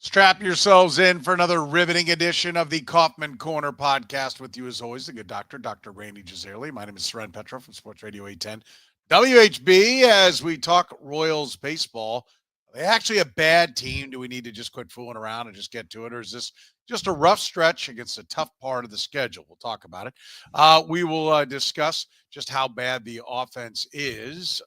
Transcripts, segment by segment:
Strap yourselves in for another riveting edition of the Kaufman Corner podcast. With you, as always, the good doctor, Dr. Rany Jazayerli. My name is Soren Petro from Sports Radio 810 WHB. As we talk Royals baseball, are they actually a bad team? Do we need to just quit fooling around and just get to it? Or is this just a rough stretch against a tough part of the schedule? We'll talk about it. We will discuss just how bad the offense is.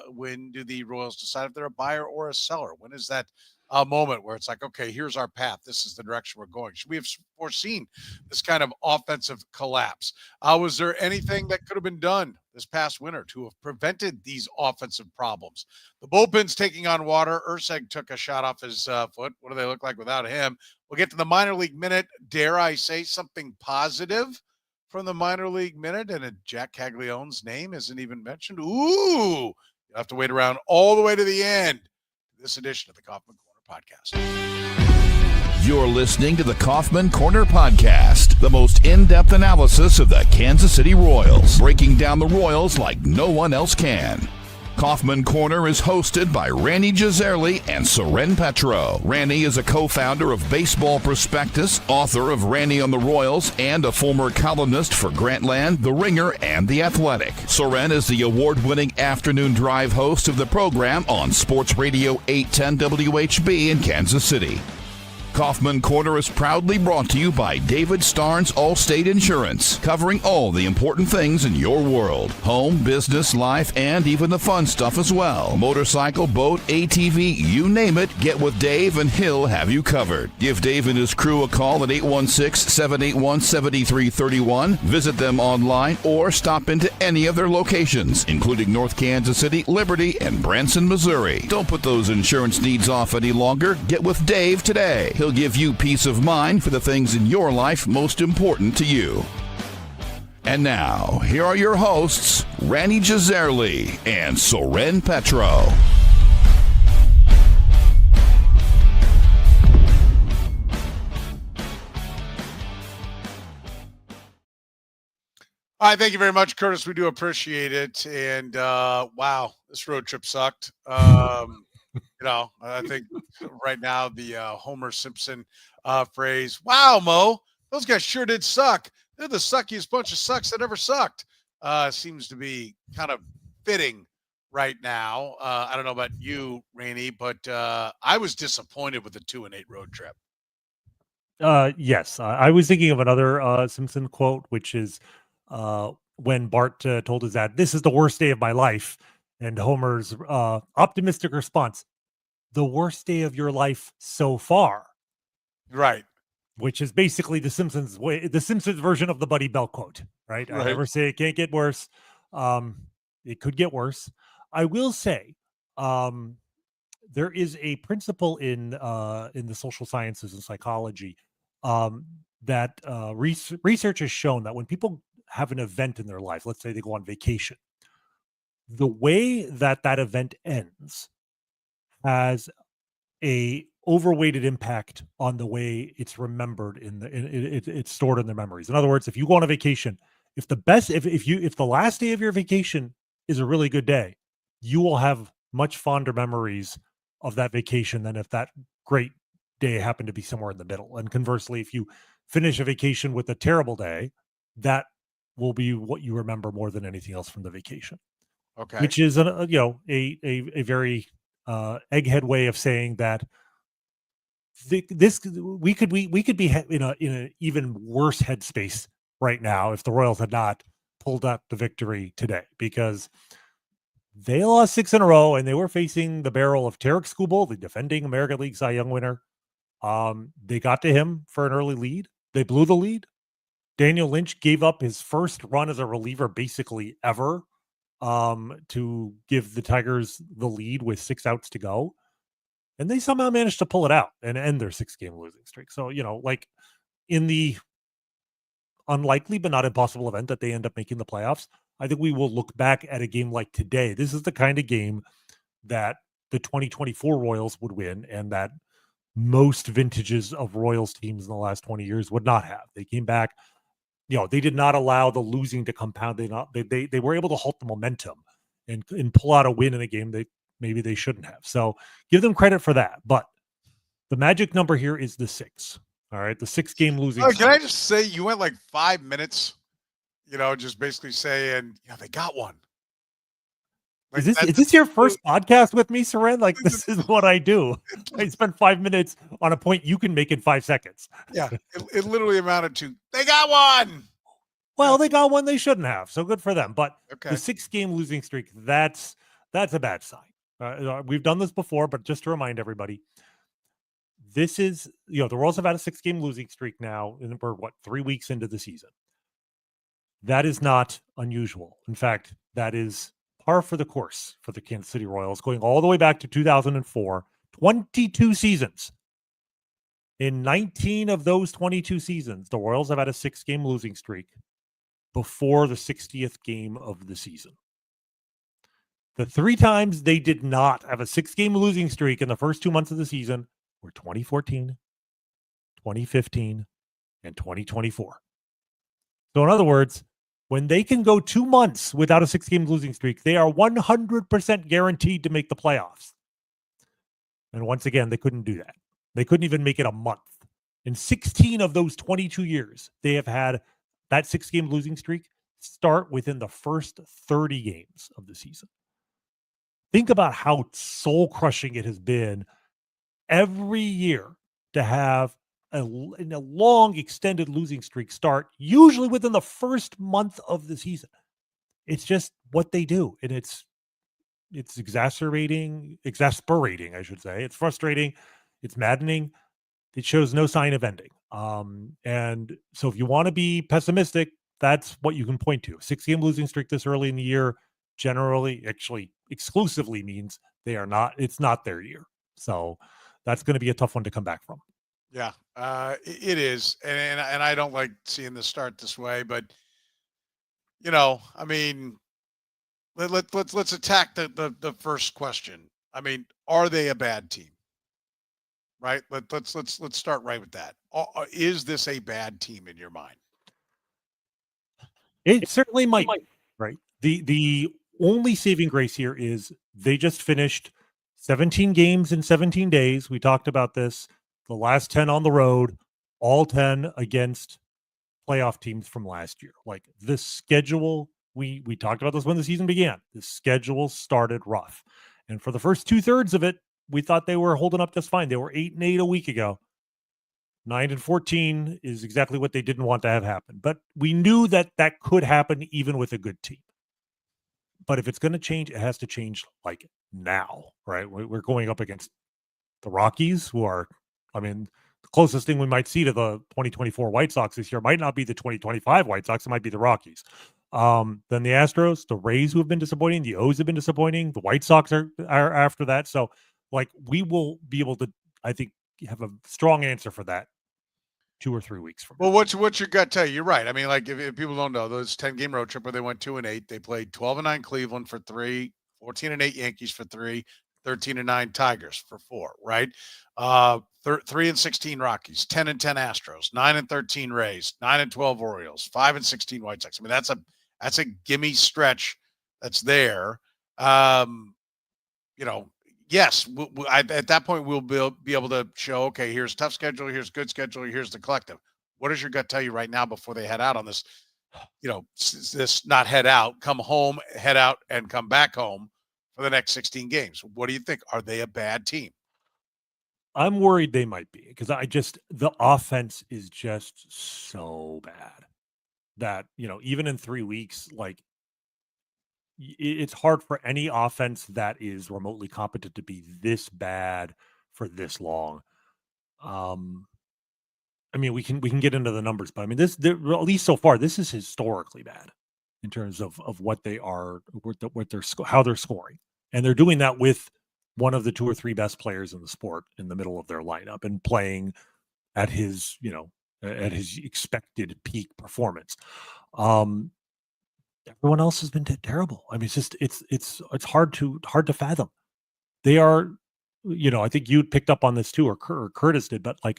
When do the Royals decide if they're a buyer or a seller? When is that a moment where it's like, okay, here's our path. This is the direction we're going? Should we have foreseen this kind of offensive collapse? Was there anything that could have been done this past winter to have prevented these offensive problems? The bullpen's taking on water. Erceg took a shot off his foot. What do they look like without him? We'll get to the minor league minute. Dare I say something positive from the minor league minute? And Jack Caglione's name isn't even mentioned. Ooh, you'll have to wait around all the way to the end. This edition of the Kaufman Corner Podcast. You're listening to the Kaufman Corner Podcast, the most in-depth analysis of the Kansas City Royals, breaking down the Royals like no one else can. Kaufman Corner is hosted by Rany Jazayerli and Soren Petro. Rany is a co-founder of Baseball Prospectus, author of Rany on the Royals, and a former columnist for Grantland, The Ringer, and The Athletic. Soren is the award-winning afternoon drive host of the program on Sports Radio 810 WHB in Kansas City. Kaufman Corner is proudly brought to you by David Starnes Allstate Insurance, covering all the important things in your world. Home, business, life, and even the fun stuff as well. Motorcycle, boat, ATV, you name it, get with Dave and he'll have you covered. Give Dave and his crew a call at 816-781-7331. Visit them online or stop into any of their locations, including North Kansas City, Liberty, and Branson, Missouri. Don't put those insurance needs off any longer. Get with Dave today. He'll give you peace of mind for the things in your life most important to you. And now, here are your hosts, Rany Jazayerli and Soren Petro. All right, thank you very much, Curtis. We do appreciate it. And wow, this road trip sucked. I think right now the Homer Simpson phrase, wow, Mo, those guys sure did suck. They're the suckiest bunch of sucks that ever sucked. Seems to be kind of fitting right now. I don't know about you, Rany, but I was disappointed with the 2-8 road trip. Yes, I was thinking of another Simpson quote, which is when Bart told his dad, "This is the worst day of my life," and Homer's optimistic response, "The worst day of your life so far." Right. Which is basically the Simpsons version of the Buddy Bell quote, right? I never say it can't get worse. It could get worse. I will say, there is a principle in the social sciences and psychology that research has shown that when people have an event in their life, let's say they go on vacation, the way that event ends has a overweighted impact on the way it's remembered it's stored in their memories. In other words, if you go on a vacation, if the last day of your vacation is a really good day, you will have much fonder memories of that vacation than if that great day happened to be somewhere in the middle. And conversely, if you finish a vacation with a terrible day, that will be what you remember more than anything else from the vacation. Okay. Which is a very egghead way of saying that we could be in an even worse headspace right now if the Royals had not pulled up the victory today, because they lost 6 in a row and they were facing the barrel of Tarek Skubal, the defending American League Cy Young winner. They got to him for an early lead. They blew the lead. Daniel Lynch gave up his first run as a reliever basically ever to give the Tigers the lead with 6 outs to go. And they somehow managed to pull it out and end their 6-game losing streak. So, like in the unlikely but not impossible event that they end up making the playoffs, I think we will look back at a game like today. This is the kind of game that the 2024 Royals would win and that most vintages of Royals teams in the last 20 years would not have. They came back, they did not allow the losing to compound. They were able to halt the momentum and pull out a win in a game maybe they shouldn't have. So give them credit for that. But The magic number here is the 6. All right, the 6-game losing. Can I just say you went like 5 minutes, just basically saying, they got one. Like Is this your first podcast with me, Soren? Like, this is what I do. I spent 5 minutes on a point you can make in 5 seconds. Yeah, it literally amounted to, they got one. Well, they got one they shouldn't have, so good for them. But Okay. the 6-game losing streak, that's a bad sign. We've done this before, but just to remind everybody, this is, the Royals have had a 6-game losing streak now, and we're 3 weeks into the season. That is not unusual. In fact, that is par for the course for the Kansas City Royals, going all the way back to 2004, 22 seasons. In 19 of those 22 seasons, the Royals have had a 6-game losing streak before the 60th game of the season. The 3 times they did not have a 6-game losing streak in the first 2 months of the season were 2014, 2015, and 2024. So in other words, when they can go 2 months without a 6-game losing streak, they are 100% guaranteed to make the playoffs. And once again, they couldn't do that. They couldn't even make it a month. In 16 of those 22 years, they have had that 6-game losing streak start within the first 30 games of the season. Think about how soul-crushing it has been every year to have a long extended losing streak start, usually within the first month of the season. It's just what they do. And it's exasperating, I should say. It's frustrating. It's maddening. It shows no sign of ending. And so if you want to be pessimistic, that's what you can point to. 6-game losing streak this early in the year generally, actually exclusively means it's not their year. So that's going to be a tough one to come back from. Yeah, it is. And I don't like seeing this start this way, but I mean, let's attack the first question. I mean, are they a bad team? Right? Let's start right with that. Is this a bad team in your mind? It certainly might. Right. The only saving grace here is they just finished 17 games in 17 days. We talked about this. The last 10 on the road, all 10 against playoff teams from last year. Like the schedule, we talked about this when the season began. The schedule started rough. And for the first 2/3 of it, we thought they were holding up just fine. They were 8-8 a week ago. 9-14 is exactly what they didn't want to have happen. But we knew that could happen even with a good team. But if it's going to change, it has to change like now, right? We're going up against the Rockies, who are, the closest thing we might see to the 2024 White Sox this year might not be the 2025 White Sox. It might be the Rockies. Then the Astros, the Rays, who have been disappointing, the O's have been disappointing. The White Sox are after that. So, we will be able to, I think, have a strong answer for that 2 or 3 weeks from now. Well, what's your gut tell you? You're right. I mean, if people don't know, those 10-game road trip where they went 2-8, they played 12-9 Cleveland for 3, 14-8 Yankees for 3, 13-9 Tigers for 4, right? 3-16 Rockies, 10-10 Astros, 9-13 Rays, 9-12 Orioles, 5-16 White Sox. I mean, that's a gimme stretch that's there. Yes, at that point we'll be able to show, okay, here's tough schedule, here's good schedule, here's the collective. What does your gut tell you right now before they head out on this? This not head out, come home, head out, and come back home for the next 16 games. What do you think? Are they a bad team? I'm worried they might be, because the offense is just so bad that, even in 3 weeks, it's hard for any offense that is remotely competent to be this bad for this long. We can get into the numbers, but at least so far, this is historically bad in terms of what they are, how they're scoring, and they're doing that with one of the 2 or 3 best players in the sport in the middle of their lineup and playing at his expected peak performance. Everyone else has been terrible. It's hard to fathom. They are, I think you picked up on this too, or Curtis did, but I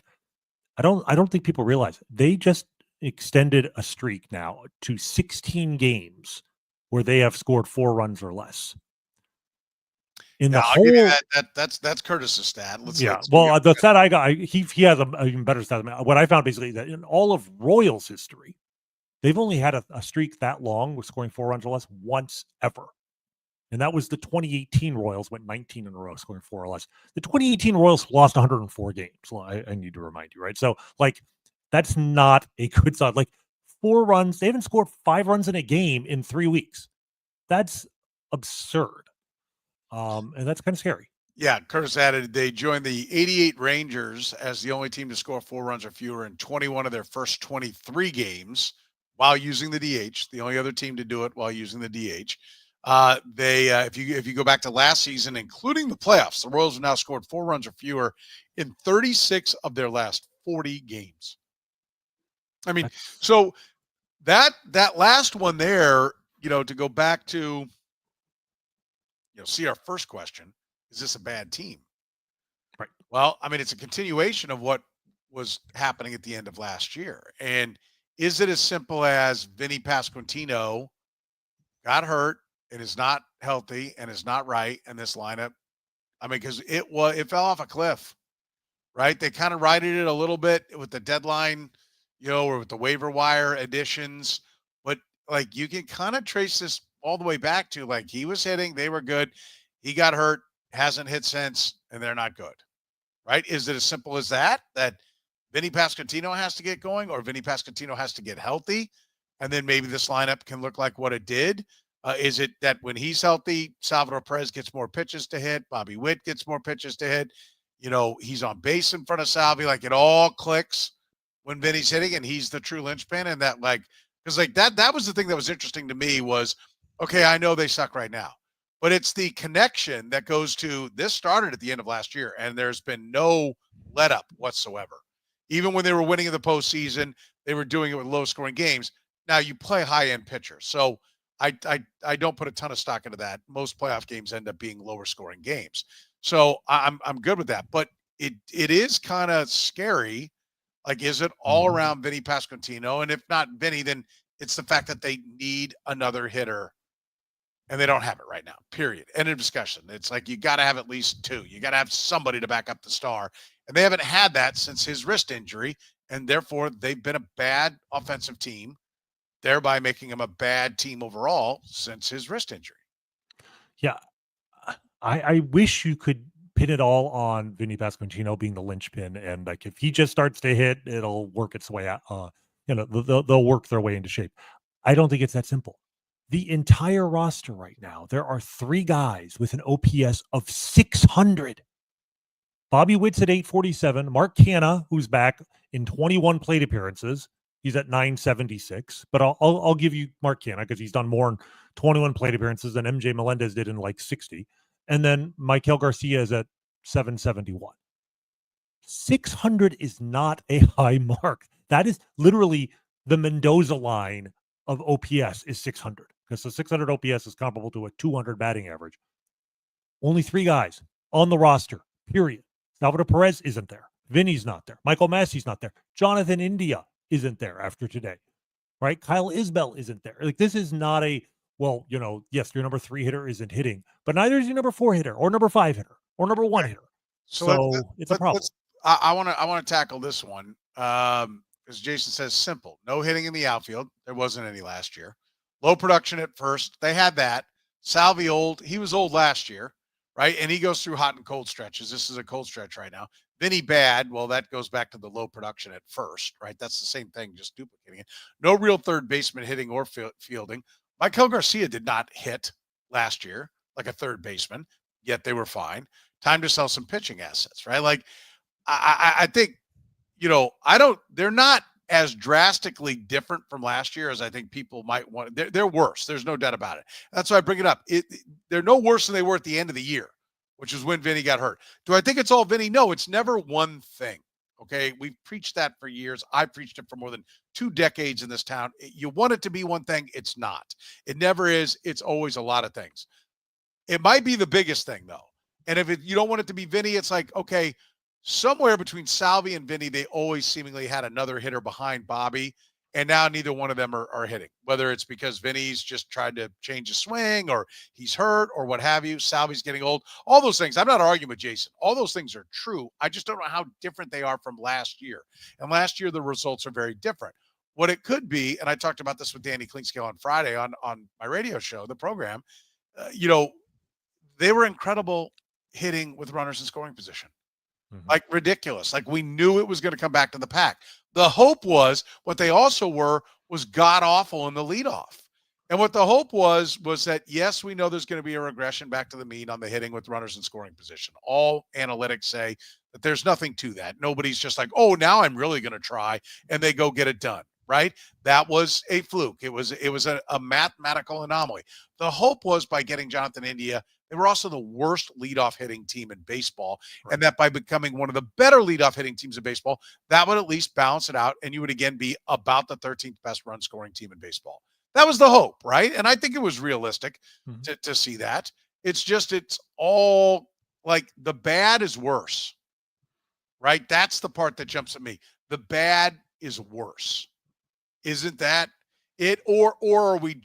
don't think people realize it. They just extended a streak now to 16 games where they have scored 4 runs or less. in Yeah, the I'll give you whole. that's Curtis's stat. Yeah, well, the stat I got, he has a even better stat than me. What I found basically that in all of Royals history, they've only had a streak that long with scoring 4 runs or less once ever. And that was the 2018 Royals went 19 in a row scoring 4 or less. The 2018 Royals lost 104 games. Well, I need to remind you, right? So, like, that's not a good sign. Like, 4 runs, they haven't scored 5 runs in a game in 3 weeks. That's absurd. And that's kind of scary. Yeah, Curtis added they joined the 88 Rangers as the only team to score 4 runs or fewer in 21 of their first 23 games while using the DH. The only other team to do it while using the DH. If you go back to last season, including the playoffs, the Royals have now scored 4 runs or fewer in 36 of their last 40 games. I mean, so that last one there, to go back to, see our first question. Is this a bad team? Right. Well, I mean, it's a continuation of what was happening at the end of last year. And is it as simple as Vinny Pasquantino got hurt and is not healthy and is not right in this lineup? I mean, because it fell off a cliff, right? They kind of righted it a little bit with the deadline, or with the waiver wire additions. But like you can kind of trace this all the way back to like he was hitting, they were good. He got hurt. Hasn't hit since, and they're not good, right? Is it as simple as that Vinny Pasquantino has to get going or Vinny Pasquantino has to get healthy, and then maybe this lineup can look like what it did? Is it that when he's healthy, Salvador Perez gets more pitches to hit, Bobby Witt gets more pitches to hit, he's on base in front of Salvi, like it all clicks when Vinny's hitting and he's the true linchpin, and that because that was the thing that was interesting to me was, okay, I know they suck right now. But it's the connection that goes to this started at the end of last year, and there's been no let up whatsoever. Even when they were winning in the postseason, they were doing it with low-scoring games. Now you play high-end pitchers, so I don't put a ton of stock into that. Most playoff games end up being lower-scoring games, so I'm good with that. But it is kind of scary. Like, is it all around Vinny Pasquantino? And if not Vinny, then it's the fact that they need another hitter. And they don't have it right now, period. End of discussion. It's like you got to have at least 2. You got to have somebody to back up the star. And they haven't had that since his wrist injury. And therefore, they've been a bad offensive team, thereby making them a bad team overall since his wrist injury. Yeah. I wish you could pin it all on Vinny Pasquantino being the linchpin. And like if he just starts to hit, it'll work its way out. They'll work their way into shape. I don't think it's that simple. The entire roster right now, there are 3 guys with an OPS of 600. Bobby Witt's at 847. Mark Canha, who's back in 21 plate appearances, he's at 976. But I'll give you Mark Canha because he's done more in 21 plate appearances than MJ Melendez did in like 60. And then Maikel Garcia is at 771. 600 is not a high mark. That is literally the Mendoza line of OPS is 600 because the 600 OPS is comparable to a 200 batting average. Only 3 guys on the roster, period. Salvador Perez isn't there. Vinny's not there. Michael Massey's not there. Jonathan India isn't there after today, right? Kyle Isbell isn't there. Like this is not a, yes, your number 3 hitter isn't hitting, but neither is your number 4 hitter or number 5 hitter or number 1 hitter. So it's a problem. I want to tackle this one. As Jason says, simple. No hitting in the outfield. There wasn't any last year. Low production at first. They had that. Salvi old. He was old last year, right? And he goes through hot and cold stretches. This is a cold stretch right now. Vinny bad. Well, that goes back to the low production at first, right? That's the same thing, just duplicating it. No real third baseman hitting or fielding. Maikel Garcia did not hit last year like a third baseman, yet they were fine. Time to sell some pitching assets, right? Like, I think, they're not as drastically different from last year as I think people might want. They're worse. There's no doubt about it. That's why I bring it up. They're no worse than they were at the end of the year, which is when Vinny got hurt. Do I think it's all Vinny? No, it's never one thing. Okay. We've preached that for years. I preached it for more than 2 decades in this town. You want it to be one thing. It's not. It never is. It's always a lot of things. It might be the biggest thing though. And if you don't want it to be Vinny, it's like, okay, somewhere between Salvi and Vinny, they always seemingly had another hitter behind Bobby. And now neither one of them are hitting, whether it's because Vinny's just tried to change his swing or he's hurt or what have you. Salvi's getting old. All those things. I'm not arguing with Jason. All those things are true. I just don't know how different they are from last year. And last year, the results are very different. What it could be, and I talked about this with Danny Klingscale on Friday on my radio show, the program, they were incredible hitting with runners in scoring position. Like ridiculous. Like we knew it was going to come back to the pack. The hope was what they also was god awful in the leadoff. And what the hope was that, yes, we know there's going to be a regression back to the mean on the hitting with runners in scoring position. All analytics say that there's nothing to that. Nobody's just like, oh, now I'm really going to try, and they go get it done. Right? That was a fluke. It was a mathematical anomaly. The hope was by getting Jonathan India, they were also the worst leadoff hitting team in baseball. Right. And that by becoming one of the better leadoff hitting teams in baseball, that would at least balance it out. And you would again be about the 13th best run scoring team in baseball. That was the hope, right? And I think it was realistic to see that. It's all like the bad is worse, right? That's the part that jumps at me. The bad is worse. Isn't that it? Or are we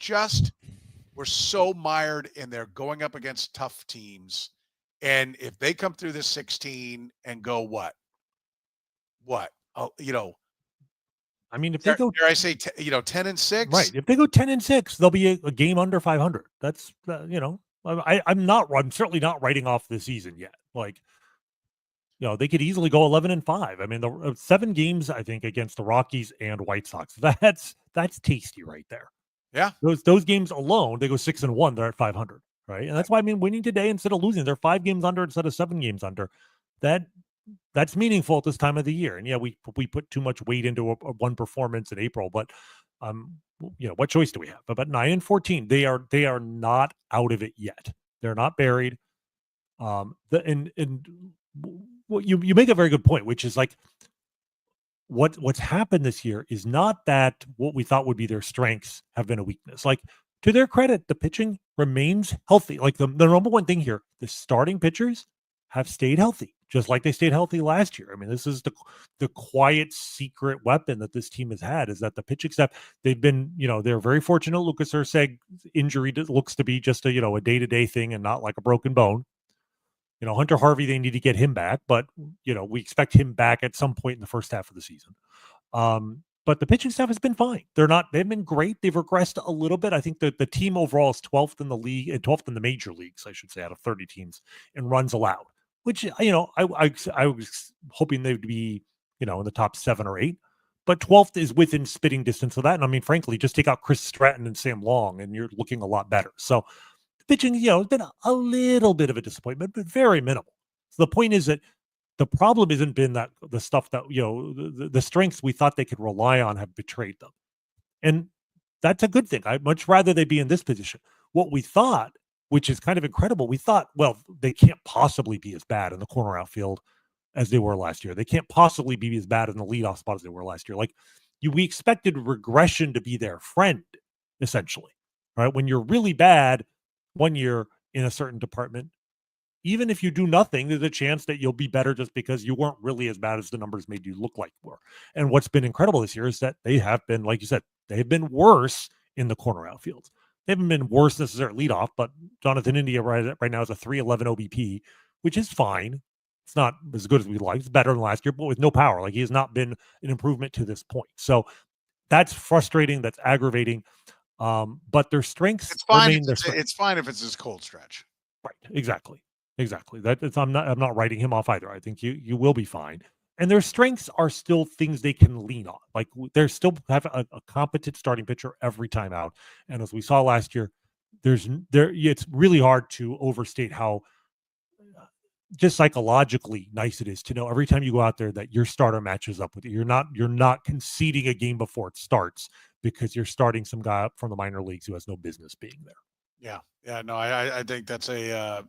we're so mired in they're going up against tough teams. And if they come through this 16 and go what? Oh, I mean, if they go, dare I say, 10-6, right? If they go 10-6, they'll be a game under 500. That's I'm certainly not writing off the season yet. Like, they could easily go 11-5. I mean, the 7 games I think against the Rockies and White Sox. That's tasty right there. Yeah, those games alone, they go 6-1. They're at 500, right? And that's why winning today instead of losing, they're 5 games under instead of 7 games under. That's meaningful at this time of the year. And yeah, we put too much weight into a one performance in April, but what choice do we have? But 9-14, they are not out of it yet. They're not buried. You make a very good point, which is like what's happened this year is not that what we thought would be their strengths have been a weakness. Like, to their credit, the pitching remains healthy. Like the number one thing here, the starting pitchers have stayed healthy, just like they stayed healthy last year. I mean, this is the quiet secret weapon that this team has had, is that the pitching staff, they've been, they're very fortunate. Lucas Erceg injury looks to be just a day-to-day thing and not like a broken bone. Hunter Harvey, they need to get him back, but, we expect him back at some point in the first half of the season. But the pitching staff has been fine. They've been great. They've regressed a little bit. I think that the team overall is 12th in the league, 12th in the major leagues, I should say, out of 30 teams in runs allowed, which, I was hoping they would be, in the top 7 or 8, but 12th is within spitting distance of that. And I mean, frankly, just take out Chris Stratton and Sam Long and you're looking a lot better. So, pitching, has been a little bit of a disappointment, but very minimal. So the point is that the problem hasn't been that the stuff that, the strengths we thought they could rely on have betrayed them. And that's a good thing. I'd much rather they be in this position. What we thought, which is kind of incredible, we thought, well, they can't possibly be as bad in the corner outfield as they were last year. They can't possibly be as bad in the leadoff spot as they were last year. Like, we expected regression to be their friend, essentially, right? When you're really bad one year in a certain department, even if you do nothing, there's a chance that you'll be better just because you weren't really as bad as the numbers made you look like you were. And what's been incredible this year is that they have been, like you said, they have been worse in the corner outfields. They haven't been worse necessarily leadoff, but Jonathan India right now is a 311 OBP, which is fine. It's not as good as we'd like. It's better than last year, but with no power. Like, he has not been an improvement to this point. So that's frustrating. That's aggravating. But their strengths remain their strengths. It's fine if it's his cold stretch. Right. Exactly. I'm not writing him off either. I think you will be fine. And their strengths are still things they can lean on. Like, they're still have a competent starting pitcher every time out. And as we saw last year, it's really hard to overstate how just psychologically nice it is to know every time you go out there that your starter matches up with you. You're not conceding a game before it starts because you're starting some guy up from the minor leagues who has no business being there. Yeah. No, I think that's a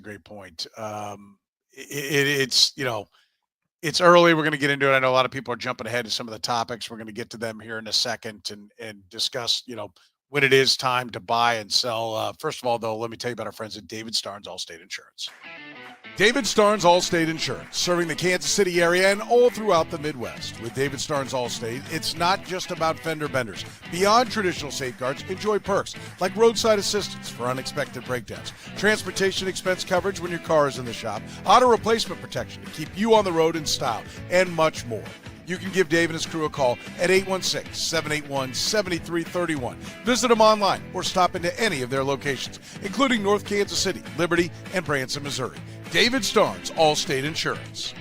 great point. It's it's early. We're going to get into it. I know a lot of people are jumping ahead to some of the topics. We're going to get to them here in a second and discuss, when it is time to buy and sell. First of all, though, let me tell you about our friends at David Starnes Allstate Insurance. David Starnes Allstate Insurance, serving the Kansas City area and all throughout the Midwest. With David Starnes Allstate, it's not just about fender benders. Beyond traditional safeguards, enjoy perks like roadside assistance for unexpected breakdowns, transportation expense coverage when your car is in the shop, auto replacement protection to keep you on the road in style, and much more. You can give Dave and his crew a call at 816-781-7331. Visit them online or stop into any of their locations, including North Kansas City, Liberty, and Branson, Missouri. David Starnes, Allstate Insurance.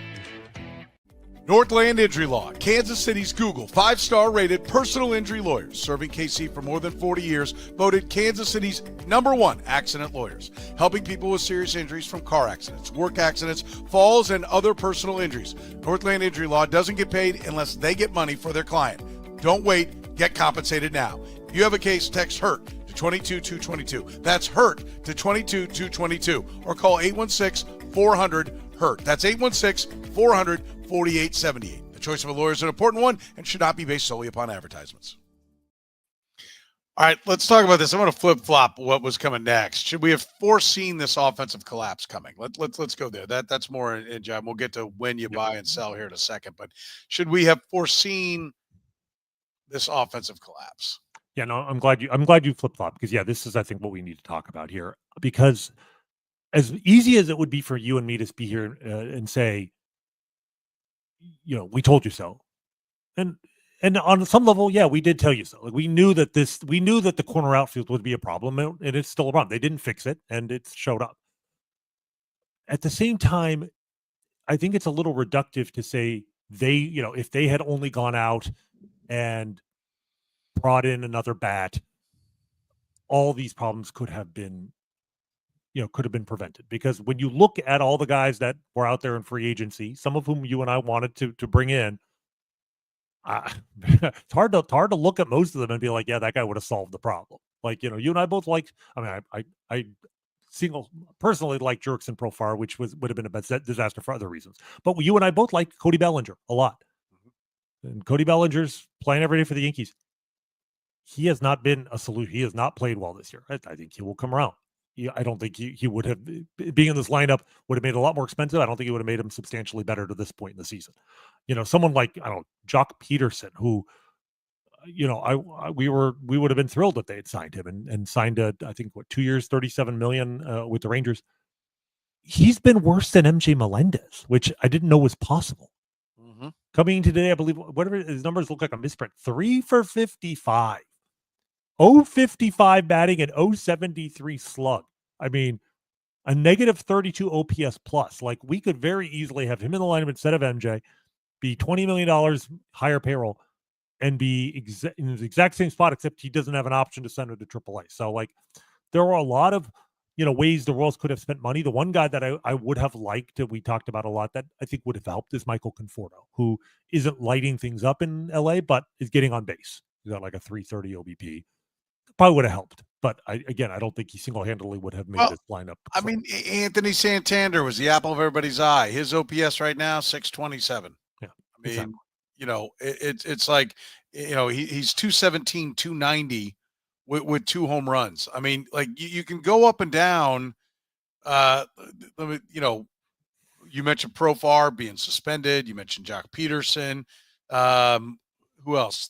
Northland Injury Law, Kansas City's Google 5-star rated personal injury lawyers, serving KC for more than 40 years, voted Kansas City's #1 accident lawyers, helping people with serious injuries from car accidents, work accidents, falls, and other personal injuries. Northland Injury Law doesn't get paid unless they get money for their client. Don't wait, get compensated now. If you have a case, text HURT to 22222. That's HURT to 22222, or call 816-400-HURT. That's 816-400-4878. The choice of a lawyer is an important one and should not be based solely upon advertisements. All right, let's talk about this. I'm going to flip-flop what was coming next. Should we have foreseen this offensive collapse coming? Let's go there. That's more in job. We'll get to when you buy and sell here in a second. But should we have foreseen this offensive collapse? Yeah, no, I'm glad you flip-flop, because this is, I think, what we need to talk about here. Because as easy as it would be for you and me to be here and say, we told you so, and on some level, we did tell you so. Like, we knew that the corner outfield would be a problem, and it's still a problem. They didn't fix it, and it showed up. At the same time, I think it's a little reductive to say if they had only gone out and brought in another bat, all these problems could have been prevented. Because when you look at all the guys that were out there in free agency, some of whom you and I wanted to bring in, it's hard to look at most of them and be like, yeah, that guy would have solved the problem. Like, you and I both liked. I mean, I personally like Jerks and Profar, which would have been a disaster for other reasons. But you and I both liked Cody Bellinger a lot, and Cody Bellinger's playing every day for the Yankees. He has not been a solution. He has not played well this year. I think he will come around. I don't think he would have, being in this lineup would have made it a lot more expensive. I don't think he would have made him substantially better to this point in the season. Someone like, I don't know, Jock Peterson, who, we would have been thrilled if they had signed him and signed I think 2 years, $37 million with the Rangers. He's been worse than MJ Melendez, which I didn't know was possible. Mm-hmm. Coming in today, I believe, whatever his numbers look like a misprint, 3 for 55. 055 batting and 073 slug. I mean, a -32 OPS plus. Like, we could very easily have him in the lineup instead of MJ, be $20 million higher payroll, and be in the exact same spot, except he doesn't have an option to send him to AAA. So, like, there were a lot of ways the Royals could have spent money. The one guy that I would have liked, that we talked about a lot, that I think would have helped, is Michael Conforto, who isn't lighting things up in LA, but is getting on base. He's got like a 330 OBP. Probably would have helped, but I don't think he single-handedly would have made this lineup. I mean, Anthony Santander was the apple of everybody's eye. His OPS right now, 627. Yeah, I mean, exactly. It's like, he's 217, 290 with 2 home runs. I mean, like, you can go up and down. You mentioned Profar being suspended. You mentioned Jock Peterson. Who else?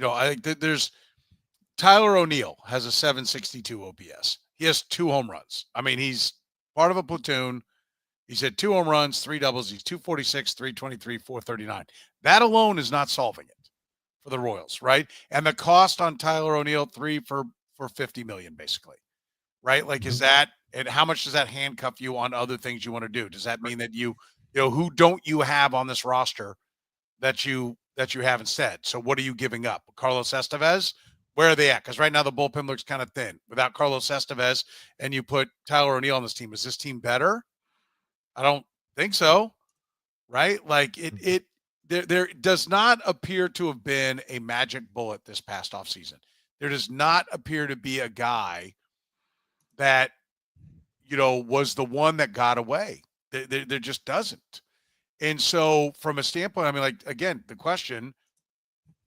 I think there's Tyler O'Neill has a 762 OPS. He has 2 home runs. I mean, he's part of a platoon. He's had 2 home runs, 3 doubles. He's 246, 323, 439. That alone is not solving it for the Royals, right? And the cost on Tyler O'Neill, 3 for $50 million, basically, right? Like, is that, and how much does that handcuff you on other things you want to do? Does that mean that who don't you have on this roster that you have instead? So what are you giving up? Carlos Estevez, where are they at? Because right now the bullpen looks kind of thin. Without Carlos Estevez, and you put Tyler O'Neill on this team, is this team better? I don't think so, right? Like, there does not appear to have been a magic bullet this past offseason. There does not appear to be a guy that, was the one that got away. There just doesn't. And so from a standpoint, I mean, like, again, the question,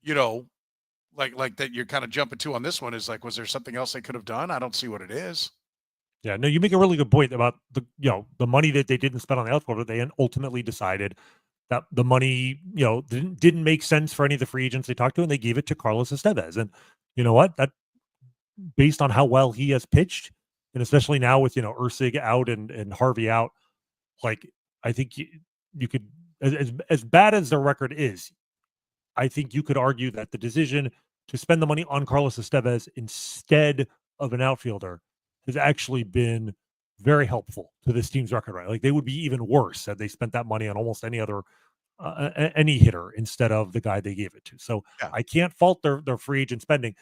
like that you're kind of jumping to on this one is like, was there something else they could have done? I don't see what it is. Yeah, no, you make a really good point about the money that they didn't spend on the outfielder. They ultimately decided that the money, didn't make sense for any of the free agents they talked to, and they gave it to Carlos Estevez. And you know what? That based on how well he has pitched, and especially now with Erceg out and Harvey out, like I think you could, as bad as their record is, I think you could argue that the decision to spend the money on Carlos Estevez instead of an outfielder has actually been very helpful to this team's record, right? Like they would be even worse had they spent that money on almost any other any hitter instead of the guy they gave it to. So Yeah. I can't fault their free agent spending.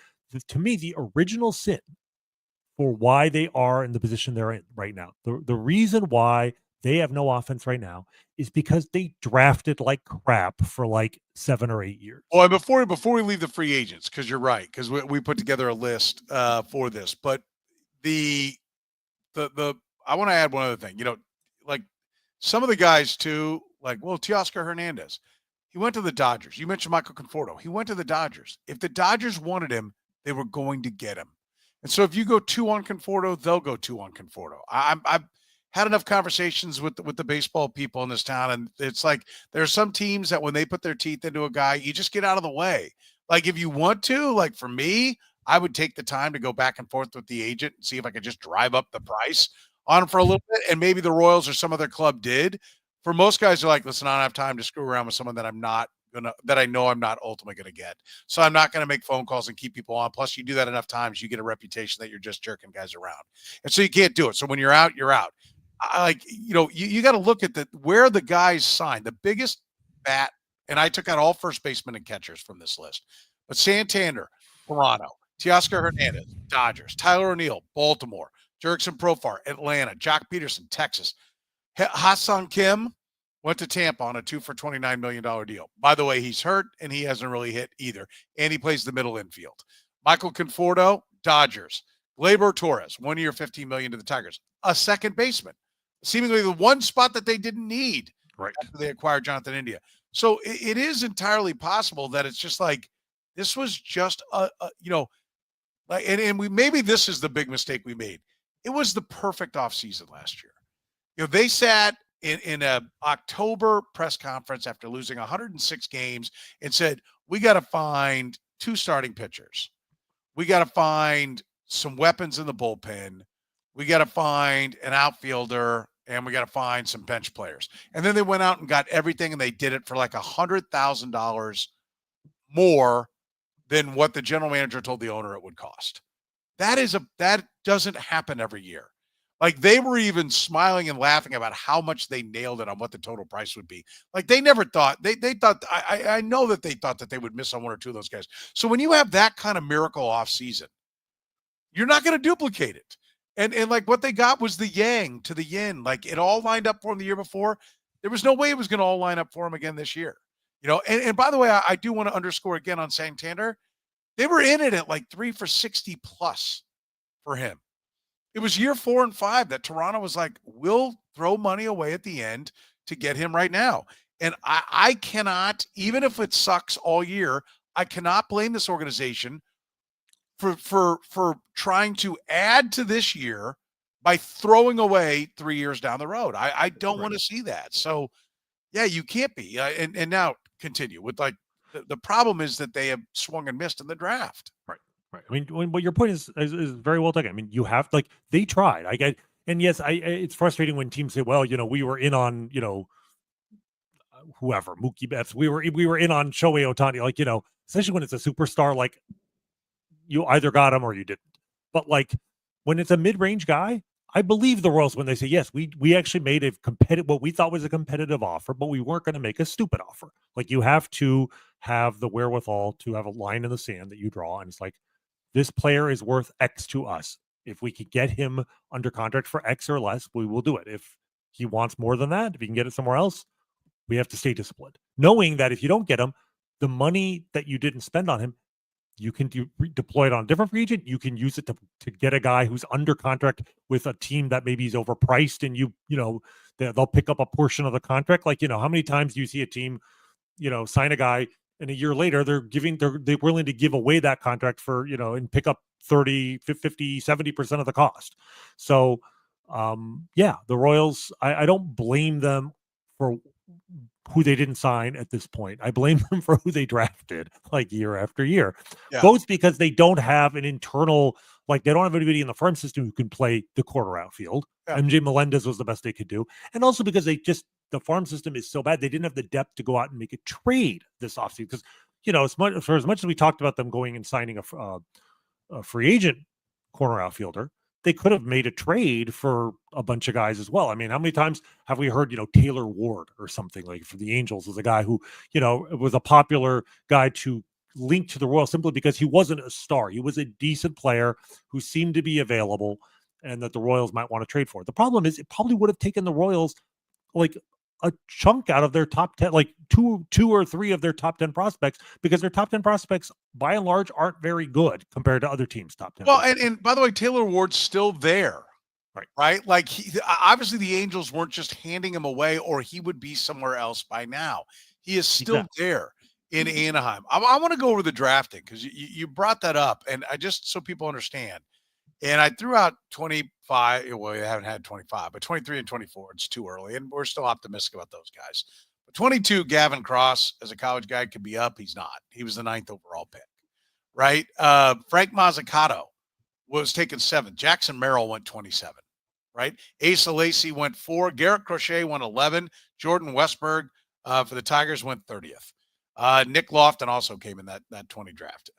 To me, the original sin for why they are in the position they're in right now, the reason why they have no offense right now is because they drafted like crap for like 7 or 8 years. Well, and before we leave the free agents, because you're right, because we put together a list for this, but the I want to add one other thing. Like some of the guys too, like Teoscar Hernandez, he went to the Dodgers. You mentioned Michael Conforto. He went to the Dodgers. If the Dodgers wanted him, they were going to get him. And so if you go 2 on Conforto, they'll go 2 on Conforto. I've had enough conversations with the baseball people in this town, and it's like there are some teams that when they put their teeth into a guy, you just get out of the way. Like if you want to, like for me, I would take the time to go back and forth with the agent and see if I could just drive up the price on him for a little bit. And maybe the Royals or some other club did. For most guys, are like, listen, I don't have time to screw around with someone that I know I'm not ultimately going to get. So I'm not going to make phone calls and keep people on. Plus, you do that enough times, you get a reputation that you're just jerking guys around. And so you can't do it. So when you're out, you're out. You got to look at where the guys signed. The biggest bat, and I took out all first basemen and catchers from this list. But Santander, Toronto, Teoscar Hernandez, Dodgers, Tyler O'Neill, Baltimore, Jurickson Profar, Atlanta, Jock Peterson, Texas. Hassan Kim went to Tampa on a 2 for $29 million deal. By the way, he's hurt and he hasn't really hit either. And he plays the middle infield. Michael Conforto, Dodgers. Gleyber Torres, 1 year, $15 million to the Tigers. A second baseman. Seemingly the one spot that they didn't need after they acquired Jonathan India. So it is entirely possible that it's just like, this was just maybe this is the big mistake we made. It was the perfect offseason last year. They sat in a October press conference after losing 106 games and said, we got to find 2 starting pitchers. We got to find some weapons in the bullpen. We got to find an outfielder, and we got to find some bench players. And then they went out and got everything, and they did it for like $100,000 more than what the general manager told the owner it would cost. That doesn't happen every year. Like they were even smiling and laughing about how much they nailed it on what the total price would be. Like they never thought they thought I know that they thought that they would miss on 1 or 2 of those guys. So when you have that kind of miracle off season, you're not going to duplicate it. And like what they got was the yang to the yin. Like it all lined up for him the year before. There was no way it was going to all line up for him again this year. And by the way, I do want to underscore again on Santander, they were in it at like 3 for 60 plus for him. It was year 4 and 5 that Toronto was like, we'll throw money away at the end to get him right now. And I cannot, even if it sucks all year, I cannot blame this organization for trying to add to this year by throwing away 3 years down the road. I don't want to see that. So yeah, you can't be. And now continue with like, the problem is that they have swung and missed in the draft. Right. I mean, what your point is very well taken. I mean, you have they tried. And yes, it's frustrating when teams say, well, we were in on, whoever, Mookie Betts, we were in on Shohei Ohtani, especially when it's a superstar, like you either got him or you didn't. But like when it's a mid-range guy, I believe the Royals when they say, yes, we actually made what we thought was a competitive offer, but we weren't going to make a stupid offer. Like you have to have the wherewithal to have a line in the sand that you draw. And it's like, this player is worth X to us. If we could get him under contract for X or less, we will do it. If he wants more than that, if he can get it somewhere else, we have to stay disciplined. Knowing that if you don't get him, the money that you didn't spend on him, you can deploy it on a different free agent. You can use it to get a guy who's under contract with a team that maybe is overpriced, and they'll pick up a portion of the contract. Like, how many times do you see a team, sign a guy and a year later they're willing to give away that contract for, and pick up 30, 50, 70% of the cost. So, yeah, the Royals, I don't blame them for who they didn't sign at this point. I blame them for who they drafted like year after year, Yeah. both because they don't have an internal, like they don't have anybody in the farm system who can play the corner outfield. Yeah. MJ Melendez was the best they could do. And also because the farm system is so bad, they didn't have the depth to go out and make a trade this offseason. Because, for as much as we talked about them going and signing a free agent corner outfielder, they could have made a trade for a bunch of guys as well. I mean, how many times have we heard, Taylor Ward or something like for the Angels was a guy who, was a popular guy to link to the Royals simply because he wasn't a star. He was a decent player who seemed to be available and that the Royals might want to trade for. The problem is it probably would have taken the Royals like a chunk out of their top 10, like two or three of their top 10 prospects, because their top 10 prospects by and large aren't very good compared to other teams' top 10. Well, and by the way, Taylor Ward's still there. Right. Like obviously the Angels weren't just handing him away or he would be somewhere else by now. He is still there in Anaheim. I want to go over the drafting because you brought that up, and I just so people understand. And I threw out 25. Well, we haven't had 25, but 23 and 24. It's too early, and we're still optimistic about those guys. But 22, Gavin Cross, as a college guy, could be up. He's not. He was the 9th overall pick, right? Frank Mazzucato was taken 7th. Jackson Merrill went 27, right? Asa Lacy went 4. Garrett Crochet went 11. Jordan Westberg for the Tigers went 30th. Nick Lofton also came in that 20 draft.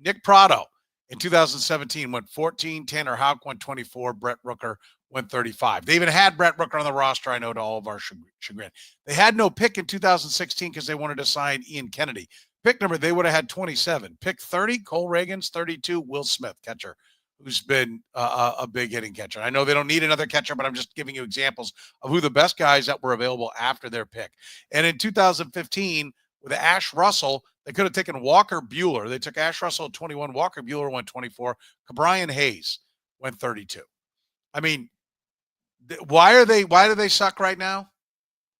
Nick Prado in 2017 went 14. Tanner Houck went 24. Brett Rooker went 35. They even had Brett Rooker on the roster, I know, to all of our chagrin. They had no pick in 2016 because they wanted to sign Ian Kennedy. Pick number, they would have had 27. Pick 30, Cole Reagans. 32, Will Smith, catcher, who's been a big hitting catcher. I know they don't need another catcher, but I'm just giving you examples of who the best guys that were available after their pick. And in 2015, with Ash Russell, they could have taken Walker Buehler. They took Ash Russell at 21. Walker Buehler went 24. Brian Hayes went 32. I mean, why do they suck right now?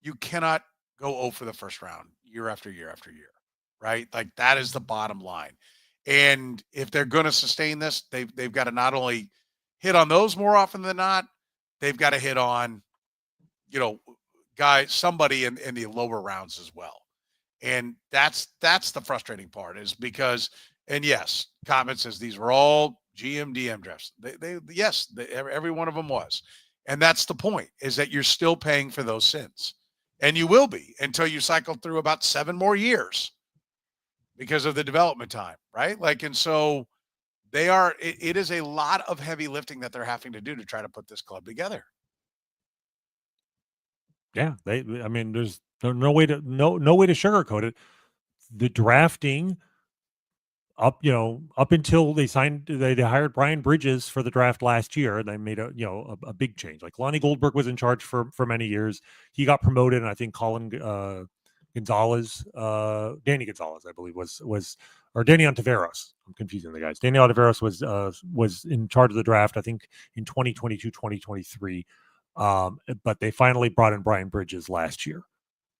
You cannot go 0 for the first round year after year after year, right? Like that is the bottom line. And if they're going to sustain this, they've got to not only hit on those more often than not, they've got to hit on, somebody in the lower rounds as well. And that's the frustrating part is because, and yes, Comment says these were all GM DM drafts. Every one of them was. And that's the point, is that you're still paying for those sins. And you will be until you cycle through about 7 more years because of the development time, right? And so it is a lot of heavy lifting that they're having to do to try to put this club together. Yeah, there's no way to sugarcoat it. The drafting up until they hired Brian Bridges for the draft last year. They made a big change. Like Lonnie Goldberg was in charge for many years. He got promoted, and I think Colin Gonzalez, Danny Gonzalez, I believe was or Danny Ontiveros. I'm confusing the guys. Danny Ontiveros was in charge of the draft, I think in 2022, 2023. But they finally brought in Brian Bridges last year.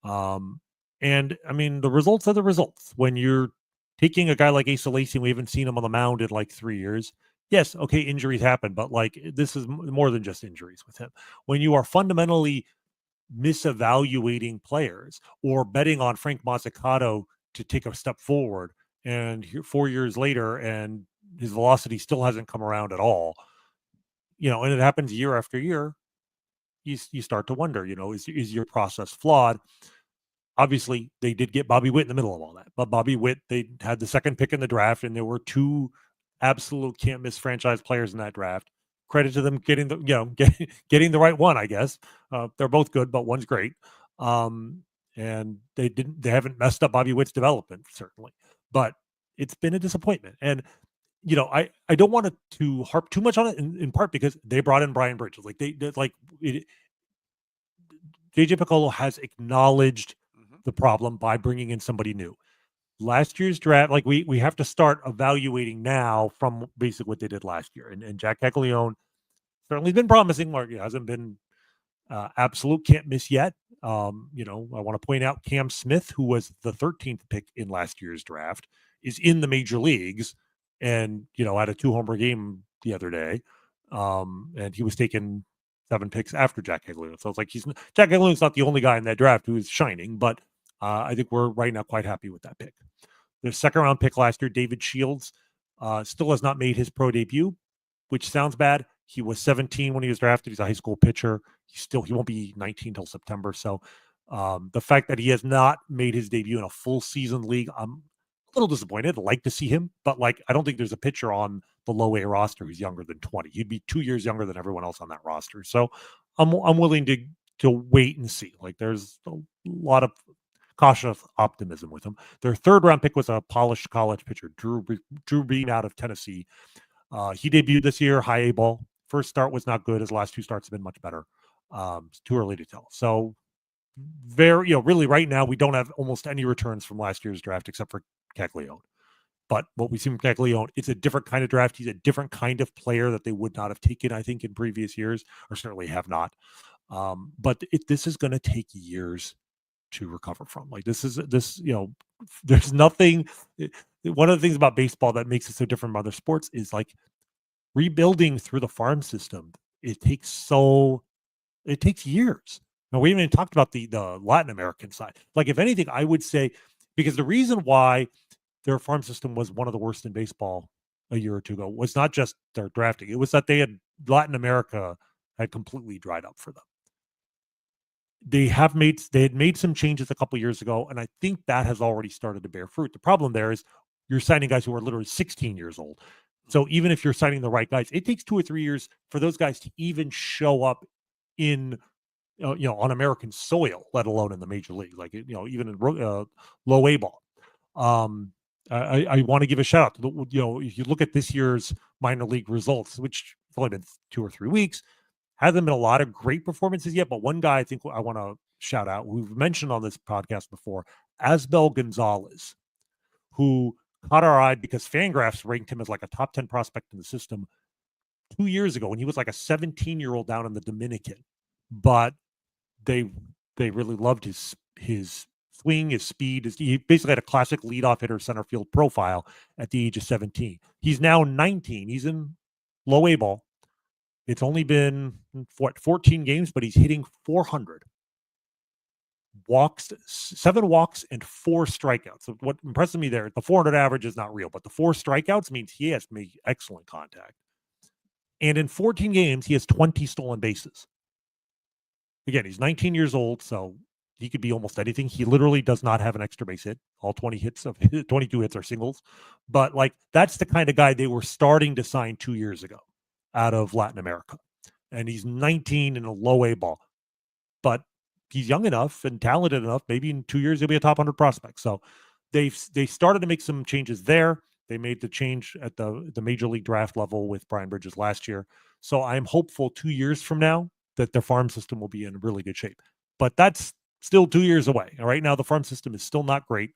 And I mean, the results are the results. When you're taking a guy like Asa Lacy, we haven't seen him on the mound in like 3 years. Yes, okay, injuries happen, but like this is more than just injuries with him. When you are fundamentally misevaluating players or betting on Frank Mazzucato to take a step forward, and here 4 years later, and his velocity still hasn't come around at all, and it happens year after year, you start to wonder, is your process flawed? Obviously, they did get Bobby Witt in the middle of all that. But Bobby Witt, they had the second pick in the draft, and there were 2 absolute can't-miss franchise players in that draft. Credit to them getting getting the right one, I guess. They're both good, but one's great. And they haven't messed up Bobby Witt's development, certainly. But it's been a disappointment. And, I don't want to harp too much on it, in part because they brought in Brian Bridges. JJ Piccolo has acknowledged the problem by bringing in somebody new. Last year's draft, we have to start evaluating now from basically what they did last year. And Jack Caglione certainly been promising. Mark, hasn't been absolute can't miss yet. I want to point out Cam Smith, who was the 13th pick in last year's draft, is in the major leagues and, had a 2-homer game the other day. And he was taking 7 picks after Jack Caglianone. So it's like Jack Caglianone's not the only guy in that draft who is shining, but I think we're right now quite happy with that pick. The second round pick last year, David Shields, still has not made his pro debut, which sounds bad. He was 17 when he was drafted. He's a high school pitcher. He won't be 19 till September. So the fact that he has not made his debut in a full season league, I'm a little disappointed. I'd like to see him, but I don't think there's a pitcher on the low A roster who's younger than 20. He'd be 2 years younger than everyone else on that roster. So I'm willing to wait and see. There's a lot of cautious optimism with him. Their third round pick was a polished college pitcher, Drew Beam out of Tennessee. He debuted this year, high A ball. First start was not good. His last 2 starts have been much better. It's too early to tell. So really right now we don't have almost any returns from last year's draft except for Caglianone. But what we see from Caglianone, it's a different kind of draft. He's a different kind of player that they would not have taken, I think, in previous years, or certainly have not. But this is going to take years to recover from. There's nothing. One of the things about baseball that makes it so different from other sports is rebuilding through the farm system. It takes years. Now, we haven't even talked about the Latin American side. If anything, I would say, because the reason why their farm system was one of the worst in baseball a year or two ago was not just their drafting. It was that Latin America had completely dried up for them. They had made some changes a couple years ago, and I think that has already started to bear fruit. The problem there is you're signing guys who are literally 16 years old. So even if you're signing the right guys, it takes 2 or 3 years for those guys to even show up in, on American soil, let alone in the major league, even in low A ball. I want to give a shout out to if you look at this year's minor league results, which have only been 2 or 3 weeks, hasn't been a lot of great performances yet, but one guy I think I want to shout out, we've mentioned on this podcast before, Asbel Gonzalez, who caught our eye because Fangraphs ranked him as a top 10 prospect in the system 2 years ago when he was a 17-year-old down in the Dominican. But they really loved his swing, his speed. He basically had a classic leadoff hitter center field profile at the age of 17. He's now 19. He's in low A ball. It's only been 14 games, but he's hitting 400. 7 walks and 4 strikeouts. So what impresses me there, the 400 average is not real, but the 4 strikeouts means he has made excellent contact. And in 14 games, he has 20 stolen bases. Again, he's 19 years old, so he could be almost anything. He literally does not have an extra base hit. All 22 hits are singles. But that's the kind of guy they were starting to sign 2 years ago out of Latin America. And he's 19 in a low A ball. But he's young enough and talented enough. Maybe in 2 years, he'll be a top 100 prospect. So they started to make some changes there. They made the change at the major league draft level with Brian Bridges last year. So I'm hopeful 2 years from now that their farm system will be in really good shape. But that's still 2 years away. And right now, the farm system is still not great.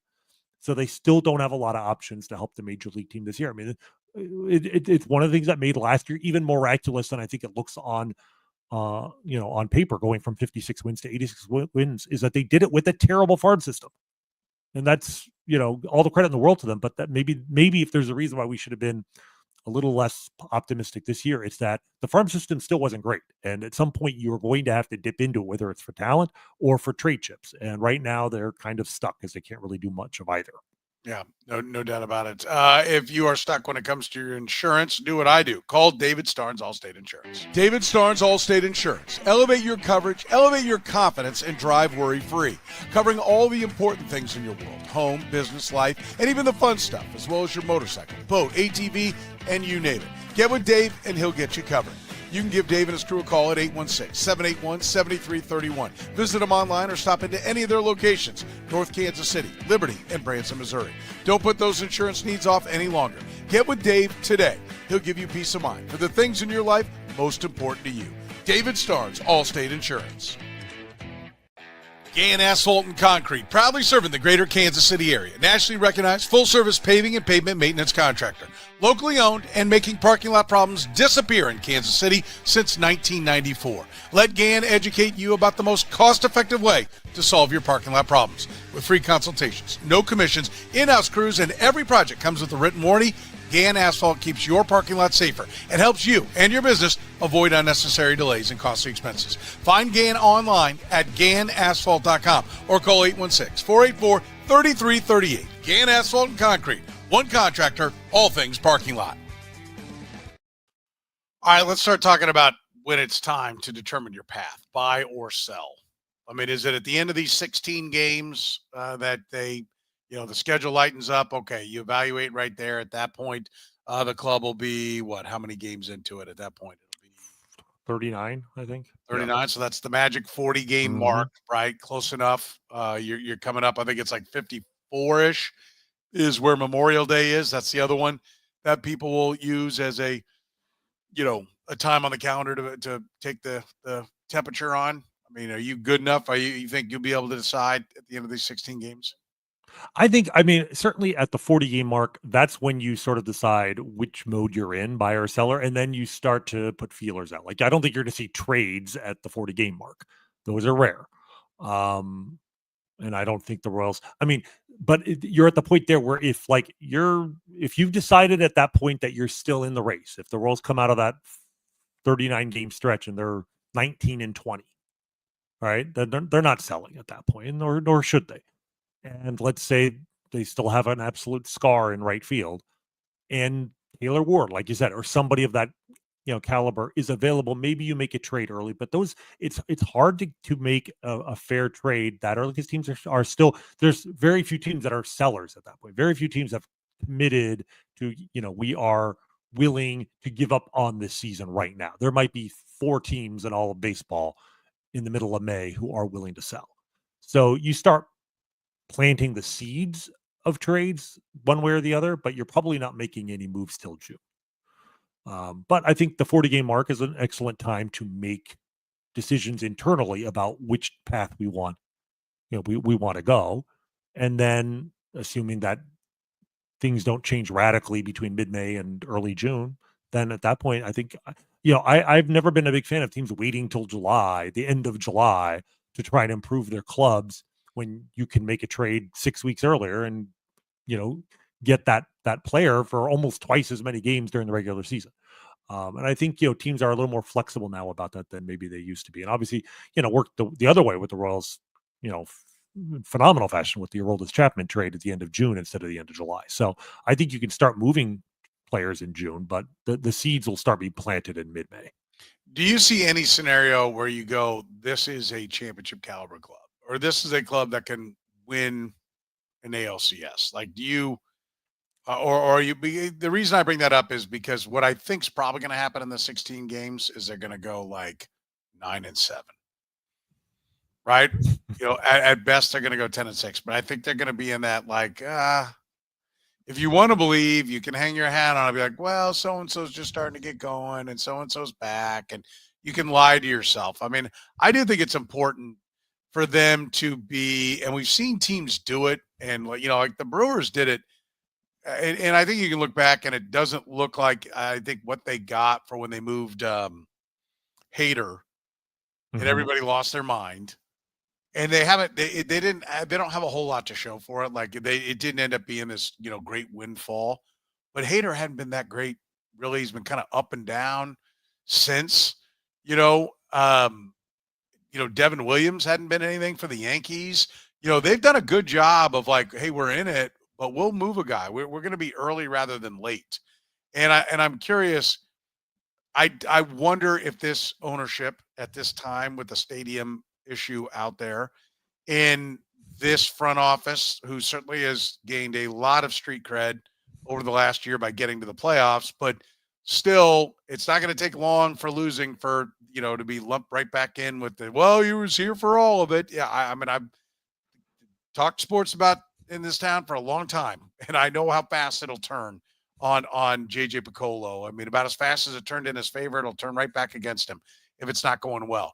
So they still don't have a lot of options to help the major league team this year. I mean, it's one of the things that made last year even more miraculous than I think it looks on paper, going from 56 wins to 86 wins, is that they did it with a terrible farm system. And that's, all the credit in the world to them. But that maybe if there's a reason why we should have been a little less optimistic this year, it's that the farm system still wasn't great. And at some point you are going to have to dip into it, whether it's for talent or for trade chips. And right now they're kind of stuck because they can't really do much of either. Yeah, no doubt about it. If you are stuck when it comes to your insurance, do what I do. Call David Starnes Allstate Insurance. David Starnes Allstate Insurance. Elevate your coverage, elevate your confidence, and drive worry-free. Covering all the important things in your world. Home, business, life, and even the fun stuff, as well as your motorcycle, boat, ATV, and you name it. Get with Dave, and he'll get you covered. You can give Dave and his crew a call at 816-781-7331. Visit them online or stop into any of their locations, North Kansas City, Liberty, and Branson, Missouri. Don't put those insurance needs off any longer. Get with Dave today. He'll give you peace of mind for the things in your life most important to you. David Starnes, Allstate Insurance. Gann Asphalt and Concrete, proudly serving the greater Kansas City area. Nationally recognized full-service paving and pavement maintenance contractor. Locally owned and making parking lot problems disappear in Kansas City since 1994. Let Gann educate you about the most cost-effective way to solve your parking lot problems. With free consultations, no commissions, in-house crews, and every project comes with a written warranty, Gann Asphalt keeps your parking lot safer and helps you and your business avoid unnecessary delays and costly expenses. Find Gann online at GannAsphalt.com or call 816-484-3338. Gann Asphalt and Concrete. One contractor, all things parking lot. All right, let's start talking about when it's time to determine your path, buy or sell. I mean, is it at the end of these 16 games that the schedule lightens up? Okay, you evaluate right there. At that point, the club will be how many games into it at that point? It'll be 39, I think. 39. Yeah. So that's the magic 40 game mark, right? Close enough. You're coming up. I think it's like 54-ish is where Memorial Day is. That's the other one that people will use as a time on the calendar to take the temperature on. I mean, are you good enough? You think you'll be able to decide at the end of these 16 games? I mean, certainly at the 40 game mark, that's when you sort of decide which mode you're in, buyer or seller, and then you start to put feelers out. Like, I don't think you're going to see trades at the 40 game mark. Those are rare. And I don't think the Royals, but you're at the point there where if you've decided at that point that you're still in the race, if the Royals come out of that 39 game stretch and they're 19-20, right, then they're not selling at that point, nor should they. And let's say they still have an absolute scar in right field, and Taylor Ward, like you said, or somebody of that caliber is available. Maybe you make a trade early, but it's hard to make a fair trade that early because teams are still, there's very few teams that are sellers at that point. Very few teams have committed to, we are willing to give up on this season right now. There might be 4 teams in all of baseball in the middle of May who are willing to sell. So you start planting the seeds of trades one way or the other, but you're probably not making any moves till June. But I think the 40 game mark is an excellent time to make decisions internally about which path we want, we want to go. And then assuming that things don't change radically between mid-May and early June, then at that point, I think, I've never been a big fan of teams waiting till July, the end of July, to try and improve their clubs when you can make a trade 6 weeks earlier and, get that player for almost twice as many games during the regular season. And I think, teams are a little more flexible now about that than maybe they used to be. And obviously, worked the other way with the Royals, phenomenal fashion with the Aroldis Chapman trade at the end of June instead of the end of July. So I think you can start moving players in June, but the seeds will start being planted in mid-May. Do you see any scenario where you go, this is a championship caliber club, or this is a club that can win an ALCS? Like, do you, the reason I bring that up is because what I think is probably going to happen in the 16 games is they're going to go like 9-7, right? At best they're going to go 10-6, but I think they're going to be in that if you want to believe, you can hang your hat on it, be like, well, so-and-so's just starting to get going and so-and-so's back, and you can lie to yourself. I mean, I do think it's important for them to be, and we've seen teams do it, and like the Brewers did it. And I think you can look back and it doesn't look like, I think, what they got for when they moved Hader, and everybody lost their mind. And they don't have a whole lot to show for it. Like it didn't end up being this, great windfall, but Hader hadn't been that great. Really. He's been kind of up and down since, Devin Williams hadn't been anything for the Yankees. They've done a good job of like, hey, we're in it, but we'll move a guy. We're going to be early rather than late. And I'm curious. I wonder if this ownership at this time with the stadium issue out there in this front office, who certainly has gained a lot of street cred over the last year by getting to the playoffs, but still it's not going to take long for losing to be lumped right back in with he was here for all of it. Yeah. I mean, I've talked sports about in this town for a long time, and I know how fast it'll turn on JJ Piccolo. I mean, about as fast as it turned in his favor, it'll turn right back against him if it's not going well.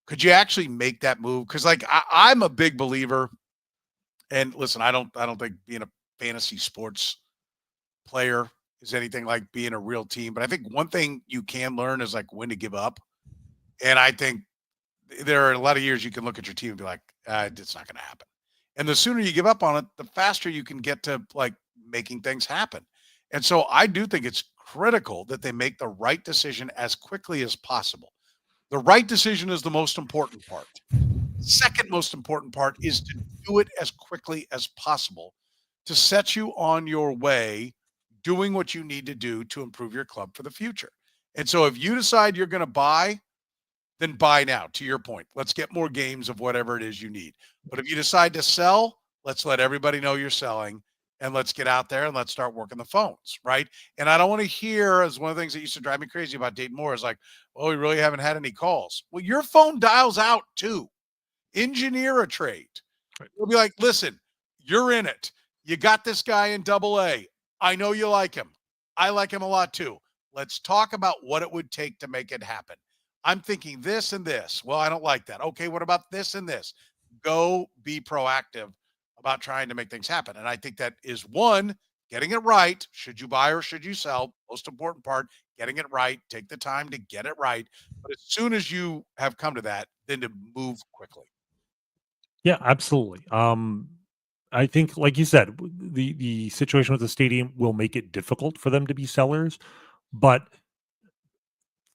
Could you actually make that move? Because I'm a big believer, and listen, I don't think being a fantasy sports player is anything like being a real team, but I think one thing you can learn is like when to give up. And I think there are a lot of years you can look at your team and be like, it's not going to happen. And the sooner you give up on it, the faster you can get to like making things happen. And so I do think it's critical that they make the right decision as quickly as possible. The right decision is the most important part. Second most important part is to do it as quickly as possible to set you on your way doing what you need to do to improve your club for the future. And so if you decide you're going to buy, then buy now, to your point. Let's get more games of whatever it is you need. But if you decide to sell, let's let everybody know you're selling and let's get out there and let's start working the phones, right? And I don't want to hear, as one of the things that used to drive me crazy about Dayton Moore is like, oh, we really haven't had any calls. Well, your phone dials out too. Engineer a trade. Right. We'll be like, listen, you're in it. You got this guy in AA. I know you like him. I like him a lot too. Let's talk about what it would take to make it happen. I'm thinking this and this. Well, I don't like that. Okay, what about this and this? Go be proactive about trying to make things happen. And I think that is one, getting it right. Should you buy or should you sell? Most important part, getting it right. Take the time to get it right. But as soon as you have come to that, then to move quickly. Yeah, absolutely. I think, like you said, the situation with the stadium will make it difficult for them to be sellers, but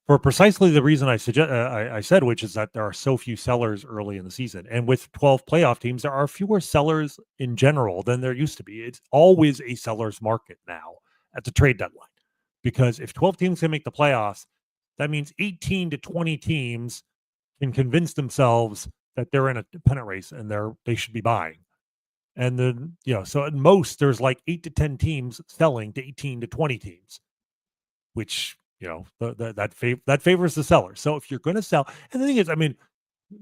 for precisely the reason I said, which is that there are so few sellers early in the season, and with 12 playoff teams, there are fewer sellers in general than there used to be. It's always a seller's market now at the trade deadline, because if 12 teams can make the playoffs, that means 18 to 20 teams can convince themselves that they're in a pennant race and they should be buying. And then, so at most there's like 8 to 10 teams selling to 18 to 20 teams, which, that favors the seller. So if you're going to sell, and the thing is, I mean,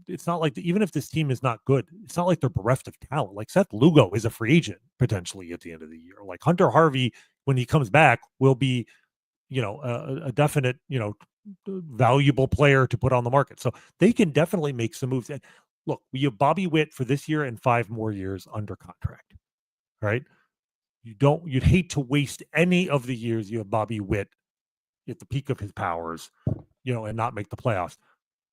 it's not like even if this team is not good, it's not like they're bereft of talent. Like Seth Lugo is a free agent potentially at the end of the year. Like Hunter Harvey, when he comes back, will be, a definite, valuable player to put on the market. So they can definitely make some moves. And look, we have Bobby Witt for this year and 5 more years under contract, right? You'd hate to waste any of the years you have Bobby Witt at the peak of his powers, and not make the playoffs.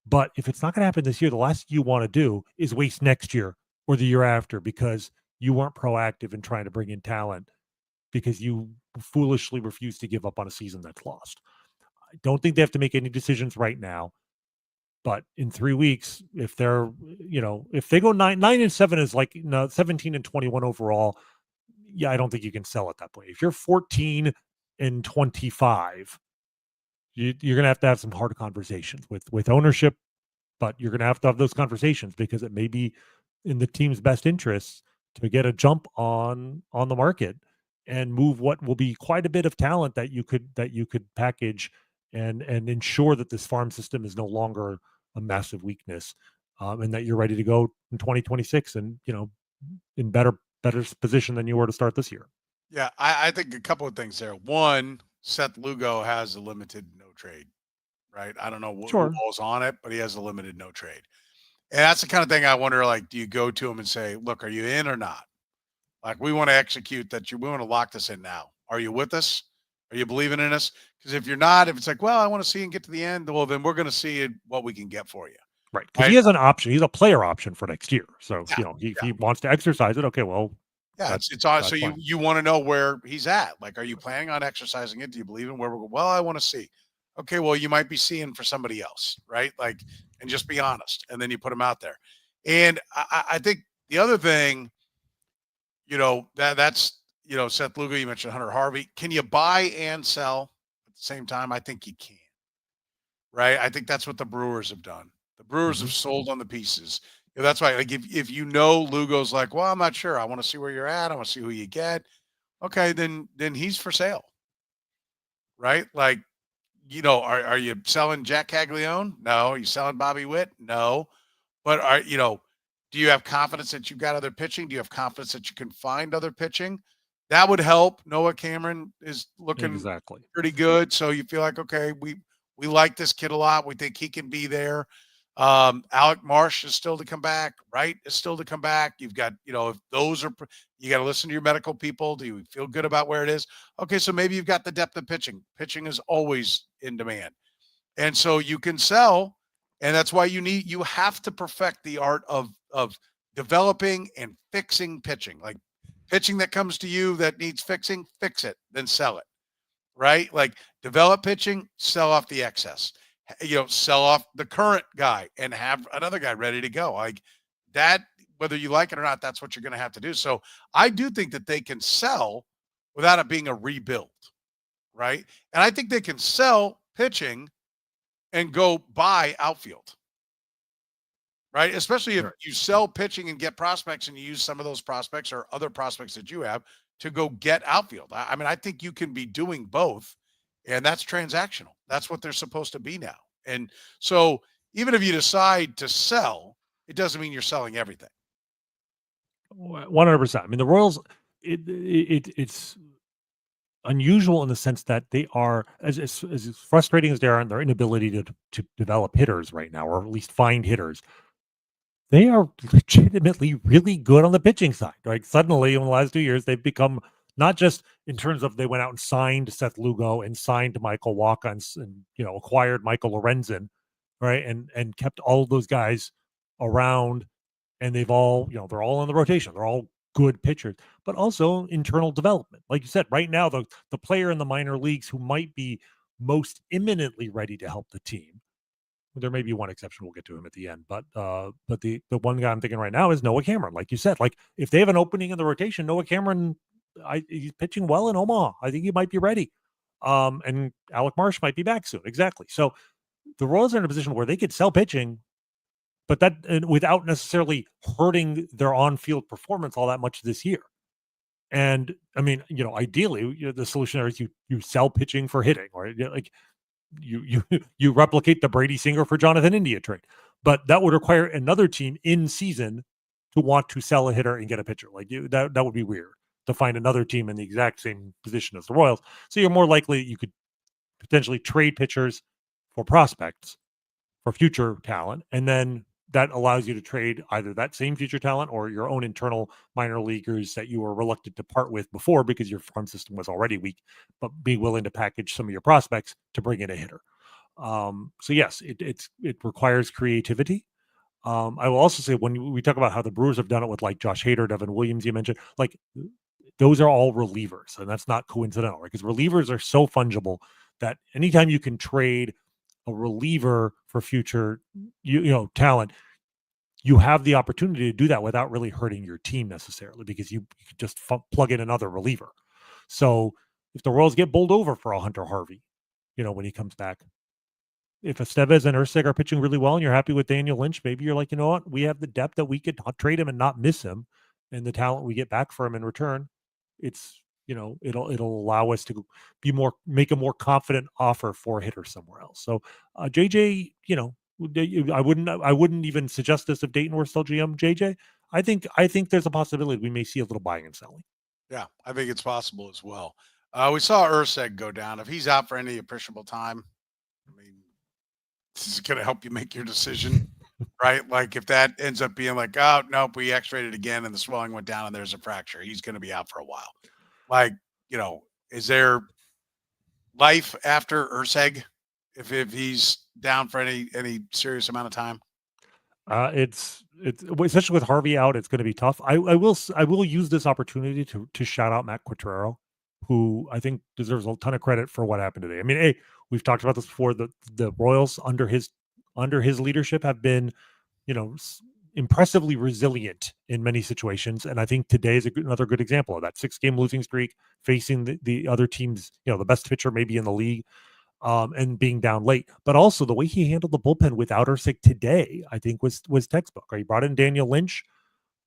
But if it's not going to happen this year, the last thing you want to do is waste next year or the year after because you weren't proactive in trying to bring in talent because you foolishly refused to give up on a season that's lost. I don't think they have to make any decisions right now. But in 3 weeks, if they're, if they go 9-7 is like 17 and 21 overall, yeah, I don't think you can sell at that point. If you're 14 and 25, you're going to have some hard conversations with ownership, but you're going to have those conversations because it may be in the team's best interests to get a jump on the market and move what will be quite a bit of talent that you could package and ensure that this farm system is no longer a massive weakness, and that you're ready to go in 2026 and in better position than you were to start this year. Yeah, I think a couple of things there. One, Seth Lugo has a limited no trade, right? I don't know what all's on it, but he has a limited no trade. And that's the kind of thing I wonder, like, do you go to him and say, look, are you in or not? Like, we want to execute that. We want to lock this in now. Are you with us? Are you believing in us? Because if you're not, if it's like, well, I want to see and get to the end, well, then we're going to see what we can get for you. Right. Because he has an option. He's a player option for next year. So, if he wants to exercise it, okay, well. Yeah, it's on. So you want to know where he's at. Like, are you planning on exercising it? Do you believe in where we're going? Well, I want to see. Okay, well, you might be seeing for somebody else, right? Like, and just be honest. And then you put him out there. And I think the other thing, that's, Seth Lugo, you mentioned Hunter Harvey. Can you buy and sell at the same time? I think you can, right? I think that's what the Brewers have done. The Brewers have sold on the pieces. That's why, like, if Lugo's like, well, I'm not sure. I want to see where you're at. I want to see who you get. Okay, then he's for sale, right? Like, are you selling Jack Caglione? No. Are you selling Bobby Witt? No. But do you have confidence that you've got other pitching? Do you have confidence that you can find other pitching? That would help. Noah Cameron is looking pretty good. So you feel like, okay, we like this kid a lot. We think he can be there. Alec Marsh is still to come back. Wright is still to come back. You've got, if those are, you got to listen to your medical people. Do you feel good about where it is? Okay, so maybe you've got the depth of pitching. Pitching is always in demand. And so you can sell. And that's why you have to perfect the art of developing and fixing pitching. Like, Pitching that comes to you that needs fixing, fix it, then sell it, right? Like develop pitching, sell off the excess, sell off the current guy and have another guy ready to go. Like that, whether you like it or not, that's what you're going to have to do. So I do think that they can sell without it being a rebuild, right? And I think they can sell pitching and go buy outfield. Right. Especially if you sell pitching and get prospects and you use some of those prospects or other prospects that you have to go get outfield. I mean, I think you can be doing both, and that's transactional. That's what they're supposed to be now. And so even if you decide to sell, it doesn't mean you're selling everything. 100%. I mean, the Royals, it's unusual in the sense that they are, as frustrating as they are in their inability to develop hitters right now, or at least find hitters. They are legitimately really good on the pitching side. Right? Suddenly, in the last 2 years, they've become not just in terms of they went out and signed Seth Lugo and signed Michael Wacha and acquired Michael Lorenzen, right? And kept all of those guys around, and they've all they're all in the rotation. They're all good pitchers, but also internal development. Like you said, right now the player in the minor leagues who might be most imminently ready to help the team. There may be one exception. We'll get to him at the end, but the one guy I'm thinking right now is Noah Cameron. Like you said, like if they have an opening in the rotation, Noah Cameron, he's pitching well in Omaha. I think he might be ready. And Alec Marsh might be back soon. Exactly. So the Royals are in a position where they could sell pitching, but that without necessarily hurting their on-field performance all that much this year. And I mean, ideally, the solution there is you sell pitching for hitting, or like. You replicate the Brady Singer for Jonathan India trade, but that would require another team in season to want to sell a hitter and get a pitcher. Like that would be weird to find another team in the exact same position as the Royals. So you're more likely you could potentially trade pitchers for prospects for future talent, and then that allows you to trade either that same future talent or your own internal minor leaguers that you were reluctant to part with before because your farm system was already weak, but be willing to package some of your prospects to bring in a hitter. So yes, it requires creativity. I will also say when we talk about how the Brewers have done it with like Josh Hader, Devin Williams, you mentioned, like those are all relievers, and that's not coincidental, right? Because relievers are so fungible that anytime you can trade a reliever for future, talent, you have the opportunity to do that without really hurting your team necessarily, because you could just plug in another reliever. So if the Royals get bowled over for a Hunter Harvey, when he comes back, if Estevez and Erceg are pitching really well and you're happy with Daniel Lynch, maybe you're like, you know what, we have the depth that we could trade him and not miss him, and the talent we get back for him in return, it's it'll allow us to make a more confident offer for a hitter somewhere else. So JJ, I wouldn't even suggest this if Dayton were still GM. JJ, I think there's a possibility we may see a little buying and selling. Yeah, I think it's possible as well. We saw Erceg go down. If he's out for any appreciable time, I mean, this is going to help you make your decision, right? Like if that ends up being like, oh, nope, we x-rayed it again and the swelling went down and there's a fracture, he's going to be out for a while. Like, is there life after Erceg if he's down for any serious amount of time? It's especially with Harvey out, it's going to be tough. I will use this opportunity to shout out Matt Quatraro, who I think deserves a ton of credit for what happened today. I mean, hey, we've talked about this before. The Royals under his leadership have been, impressively resilient in many situations, and I think today is another good example of that. 6-game losing streak, facing the other teams, the best pitcher maybe in the league, and being down late, but also the way he handled the bullpen without Erceg today, I think was textbook. Right? He brought in Daniel Lynch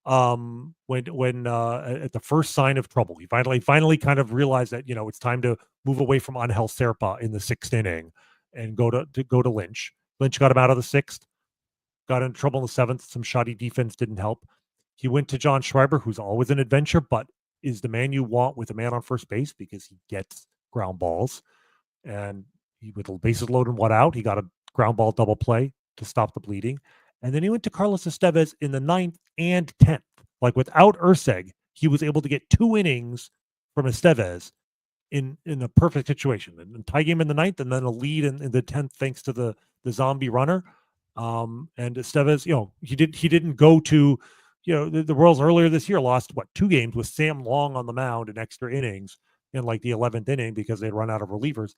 when at the first sign of trouble. He finally kind of realized that it's time to move away from Angel Serpa in the 6th inning and go to Lynch. Lynch got him out of the 6th. Got into trouble in the 7th. Some shoddy defense didn't help. He went to John Schreiber, who's always an adventure, but is the man you want with a man on first base because he gets ground balls. And with the bases loaded and one out, he got a ground ball double play to stop the bleeding. And then he went to Carlos Estevez in the 9th and 10th. Like without Erceg, he was able to get 2 innings from Estevez in a perfect situation. And tie game in the 9th and then a lead in the 10th thanks to the zombie runner. And Estevez, he didn't go to the Royals earlier this year lost 2 games with Sam Long on the mound in extra innings in like the 11th inning because they'd run out of relievers.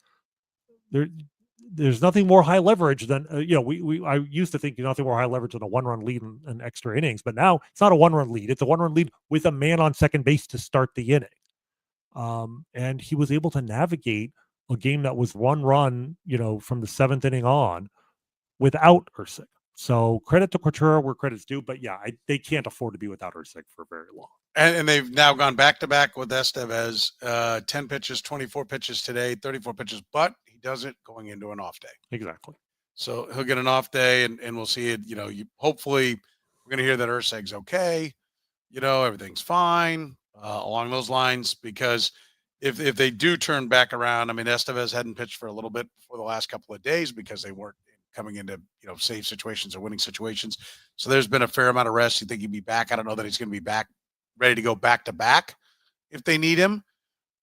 There's nothing more high leverage than I used to think nothing more high leverage than a 1-run lead in extra innings, but now it's not a 1-run lead. It's a 1-run lead with a man on second base to start the inning. And he was able to navigate a game that was 1 run, from the 7th inning on without Erceg. So credit to Couture where credit's due, but they can't afford to be without Erceg for very long. And they've now gone back-to-back with Estevez, 10 pitches, 24 pitches today, 34 pitches, but he does it going into an off day. Exactly. So he'll get an off day, and we'll see it. Hopefully we're going to hear that Erceg's okay. Everything's fine along those lines, because if they do turn back around, Estevez hadn't pitched for a little bit for the last couple of days because they weren't coming into, save situations or winning situations. So there's been a fair amount of rest. You think he'd be back? I don't know that he's going to be back, ready to go back to back if they need him,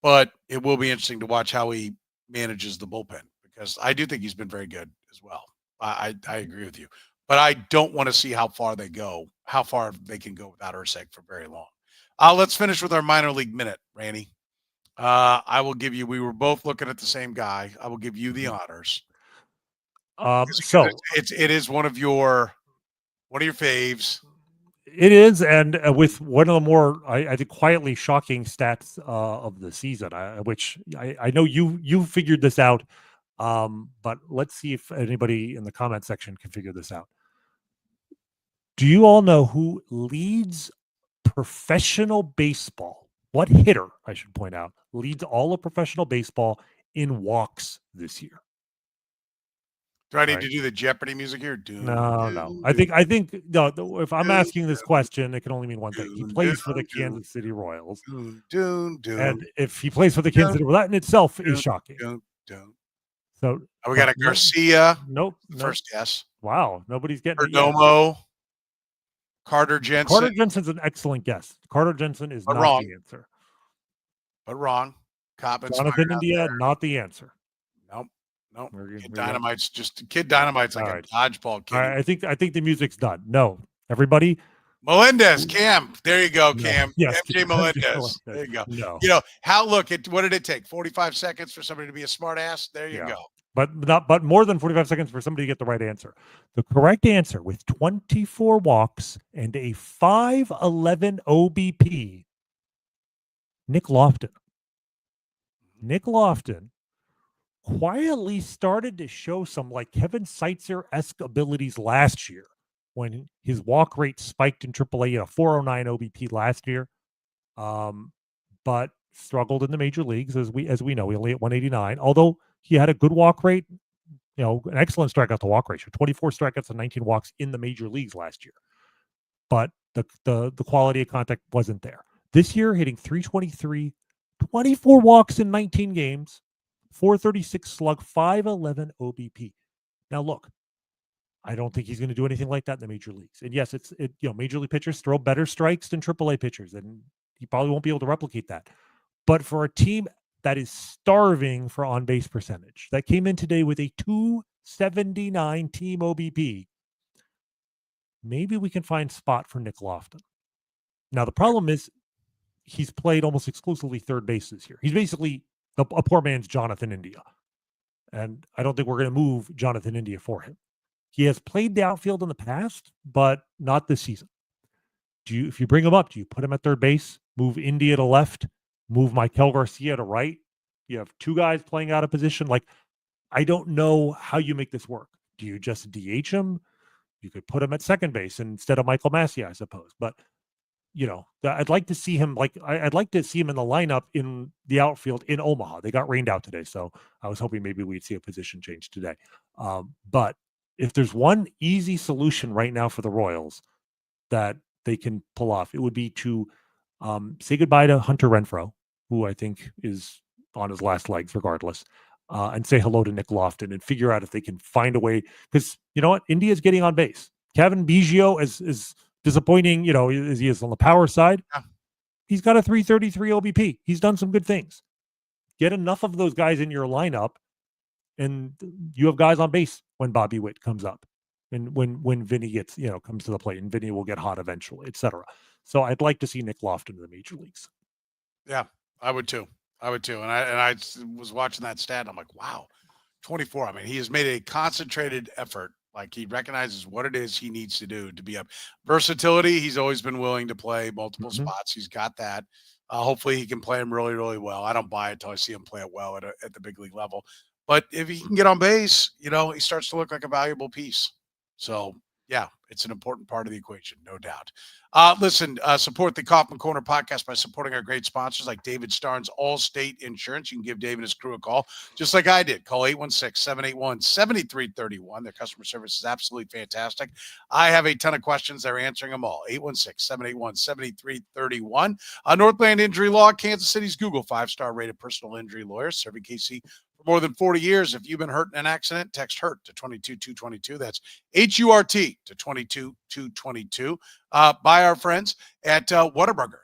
but it will be interesting to watch how he manages the bullpen, because I do think he's been very good as well. I agree with you, but I don't want to see how far they can go without Erceg for very long. Let's finish with our minor league minute, Rany. I will give you, we were both looking at the same guy. I will give you the honors. So it is one of your faves. It is, and with one of the more, I think, quietly shocking stats of the season, which I know you figured this out, but let's see if anybody in the comment section can figure this out. Do you all know who leads professional baseball? What hitter, I should point out, leads all of professional baseball in walks this year? Do I need to do the Jeopardy music here? No. I think no. If I'm asking this question, it can only mean one thing. He plays for the Kansas City Royals. And if he plays for the Kansas City Royals, that in itself is shocking. So we got a Garcia. Nope. First guess. Wow. Nobody's getting Perdomo. Carter Jensen. Carter Jensen's an excellent guess. Carter Jensen is not the answer. But wrong. Jonathan India, not the answer. Nope. Kid Dynamite's like a dodgeball kid. I think the music's done. No, everybody. Melendez, Cam. There you go, Cam. No. Yes, MJ Melendez. There you go. No. What did it take? 45 seconds for somebody to be a smart ass? There you go. But more than 45 seconds for somebody to get the right answer. The correct answer, with 24 walks and a 5.11 OBP, Nick Lofton. Nick Lofton quietly started to show some like Kevin Seitzer-esque abilities last year when his walk rate spiked in AAA at a 4.09 OBP last year, but struggled in the major leagues as we know. He only at 189, although he had a good walk rate, an excellent strikeout to walk ratio, 24 strikeouts and 19 walks in the major leagues last year. But the quality of contact wasn't there. This year, hitting 323, 24 walks in 19 games, 436 slug, 5.11 OBP. Now, look, I don't think he's going to do anything like that in the major leagues. And yes, major league pitchers throw better strikes than AAA pitchers, and he probably won't be able to replicate that. But for a team that is starving for on-base percentage, that came in today with a 279 team OBP, maybe we can find spot for Nick Lofton. Now, the problem is he's played almost exclusively third base this year. He's basically a poor man's Jonathan India. And I don't think we're going to move Jonathan India for him. He has played the outfield in the past, but not this season. If you bring him up, do you put him at third base, move India to left, move Michael Garcia to right? You have two guys playing out of position. Like, I don't know how you make this work. Do you just DH him? You could put him at second base instead of Michael Massey, I suppose. But I'd like to see him I'd like to see him in the lineup in the outfield in Omaha. They got rained out today, so I was hoping maybe we'd see a position change today. But if there's one easy solution right now for the Royals that they can pull off, it would be to say goodbye to Hunter Renfroe, who I think is on his last legs regardless, and say hello to Nick Lofton and figure out if they can find a way. Because you know what? India's getting on base. Kevin Biggio is disappointing, as he is on the power side. Yeah. He's got a 333 OBP. He's done some good things. Get enough of those guys in your lineup, and you have guys on base when Bobby Witt comes up. when Vinny gets, comes to the plate, and Vinny will get hot eventually, etc. So I'd like to see Nick Lofton in the major leagues. Yeah, I would too. And I was watching that stat, and I'm like, wow, 24. I mean, he has made a concentrated effort. Like, he recognizes what it is he needs to do to be up. Versatility, he's always been willing to play multiple spots. He's got that. Hopefully he can play him really, really well. I don't buy it till I see him play it well at the big league level. But if he can get on base, he starts to look like a valuable piece. So, yeah, it's an important part of the equation, no doubt. Listen, support the Kaufman Corner podcast by supporting our great sponsors like David Starnes Allstate Insurance. You can give Dave and his crew a call, just like I did. Call 816-781-7331. Their customer service is absolutely fantastic. I have a ton of questions. They're answering them all. 816-781-7331. Northland Injury Law, Kansas City's Google 5-star rated personal injury lawyer, serving KC for more than 40 years. If you've been hurt in an accident, text HURT to 22222. That's HURT to 22222. By our friends at Whataburger.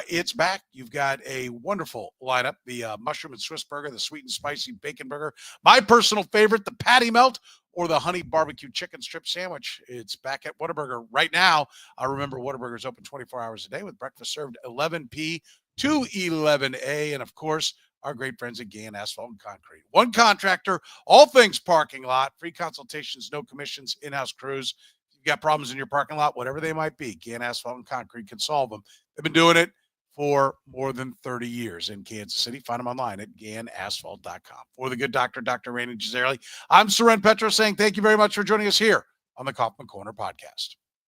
It's back. You've got a wonderful lineup. The mushroom and Swiss burger, the sweet and spicy bacon burger, my personal favorite, the patty melt, or the honey barbecue chicken strip sandwich. It's back at Whataburger right now. Remember, Whataburger is open 24 hours a day with breakfast served 11 p to 11 a. And, of course, our great friends at Gann Asphalt and Concrete. One contractor, all things parking lot, free consultations, no commissions, in-house crews. If you've got problems in your parking lot, whatever they might be, Gann Asphalt and Concrete can solve them. They've been doing it for more than 30 years in Kansas City. Find them online at GannAsphalt.com. For the good doctor, Dr. Rany Jazayerli, I'm Soren Petro saying thank you very much for joining us here on the Kaufman Corner podcast.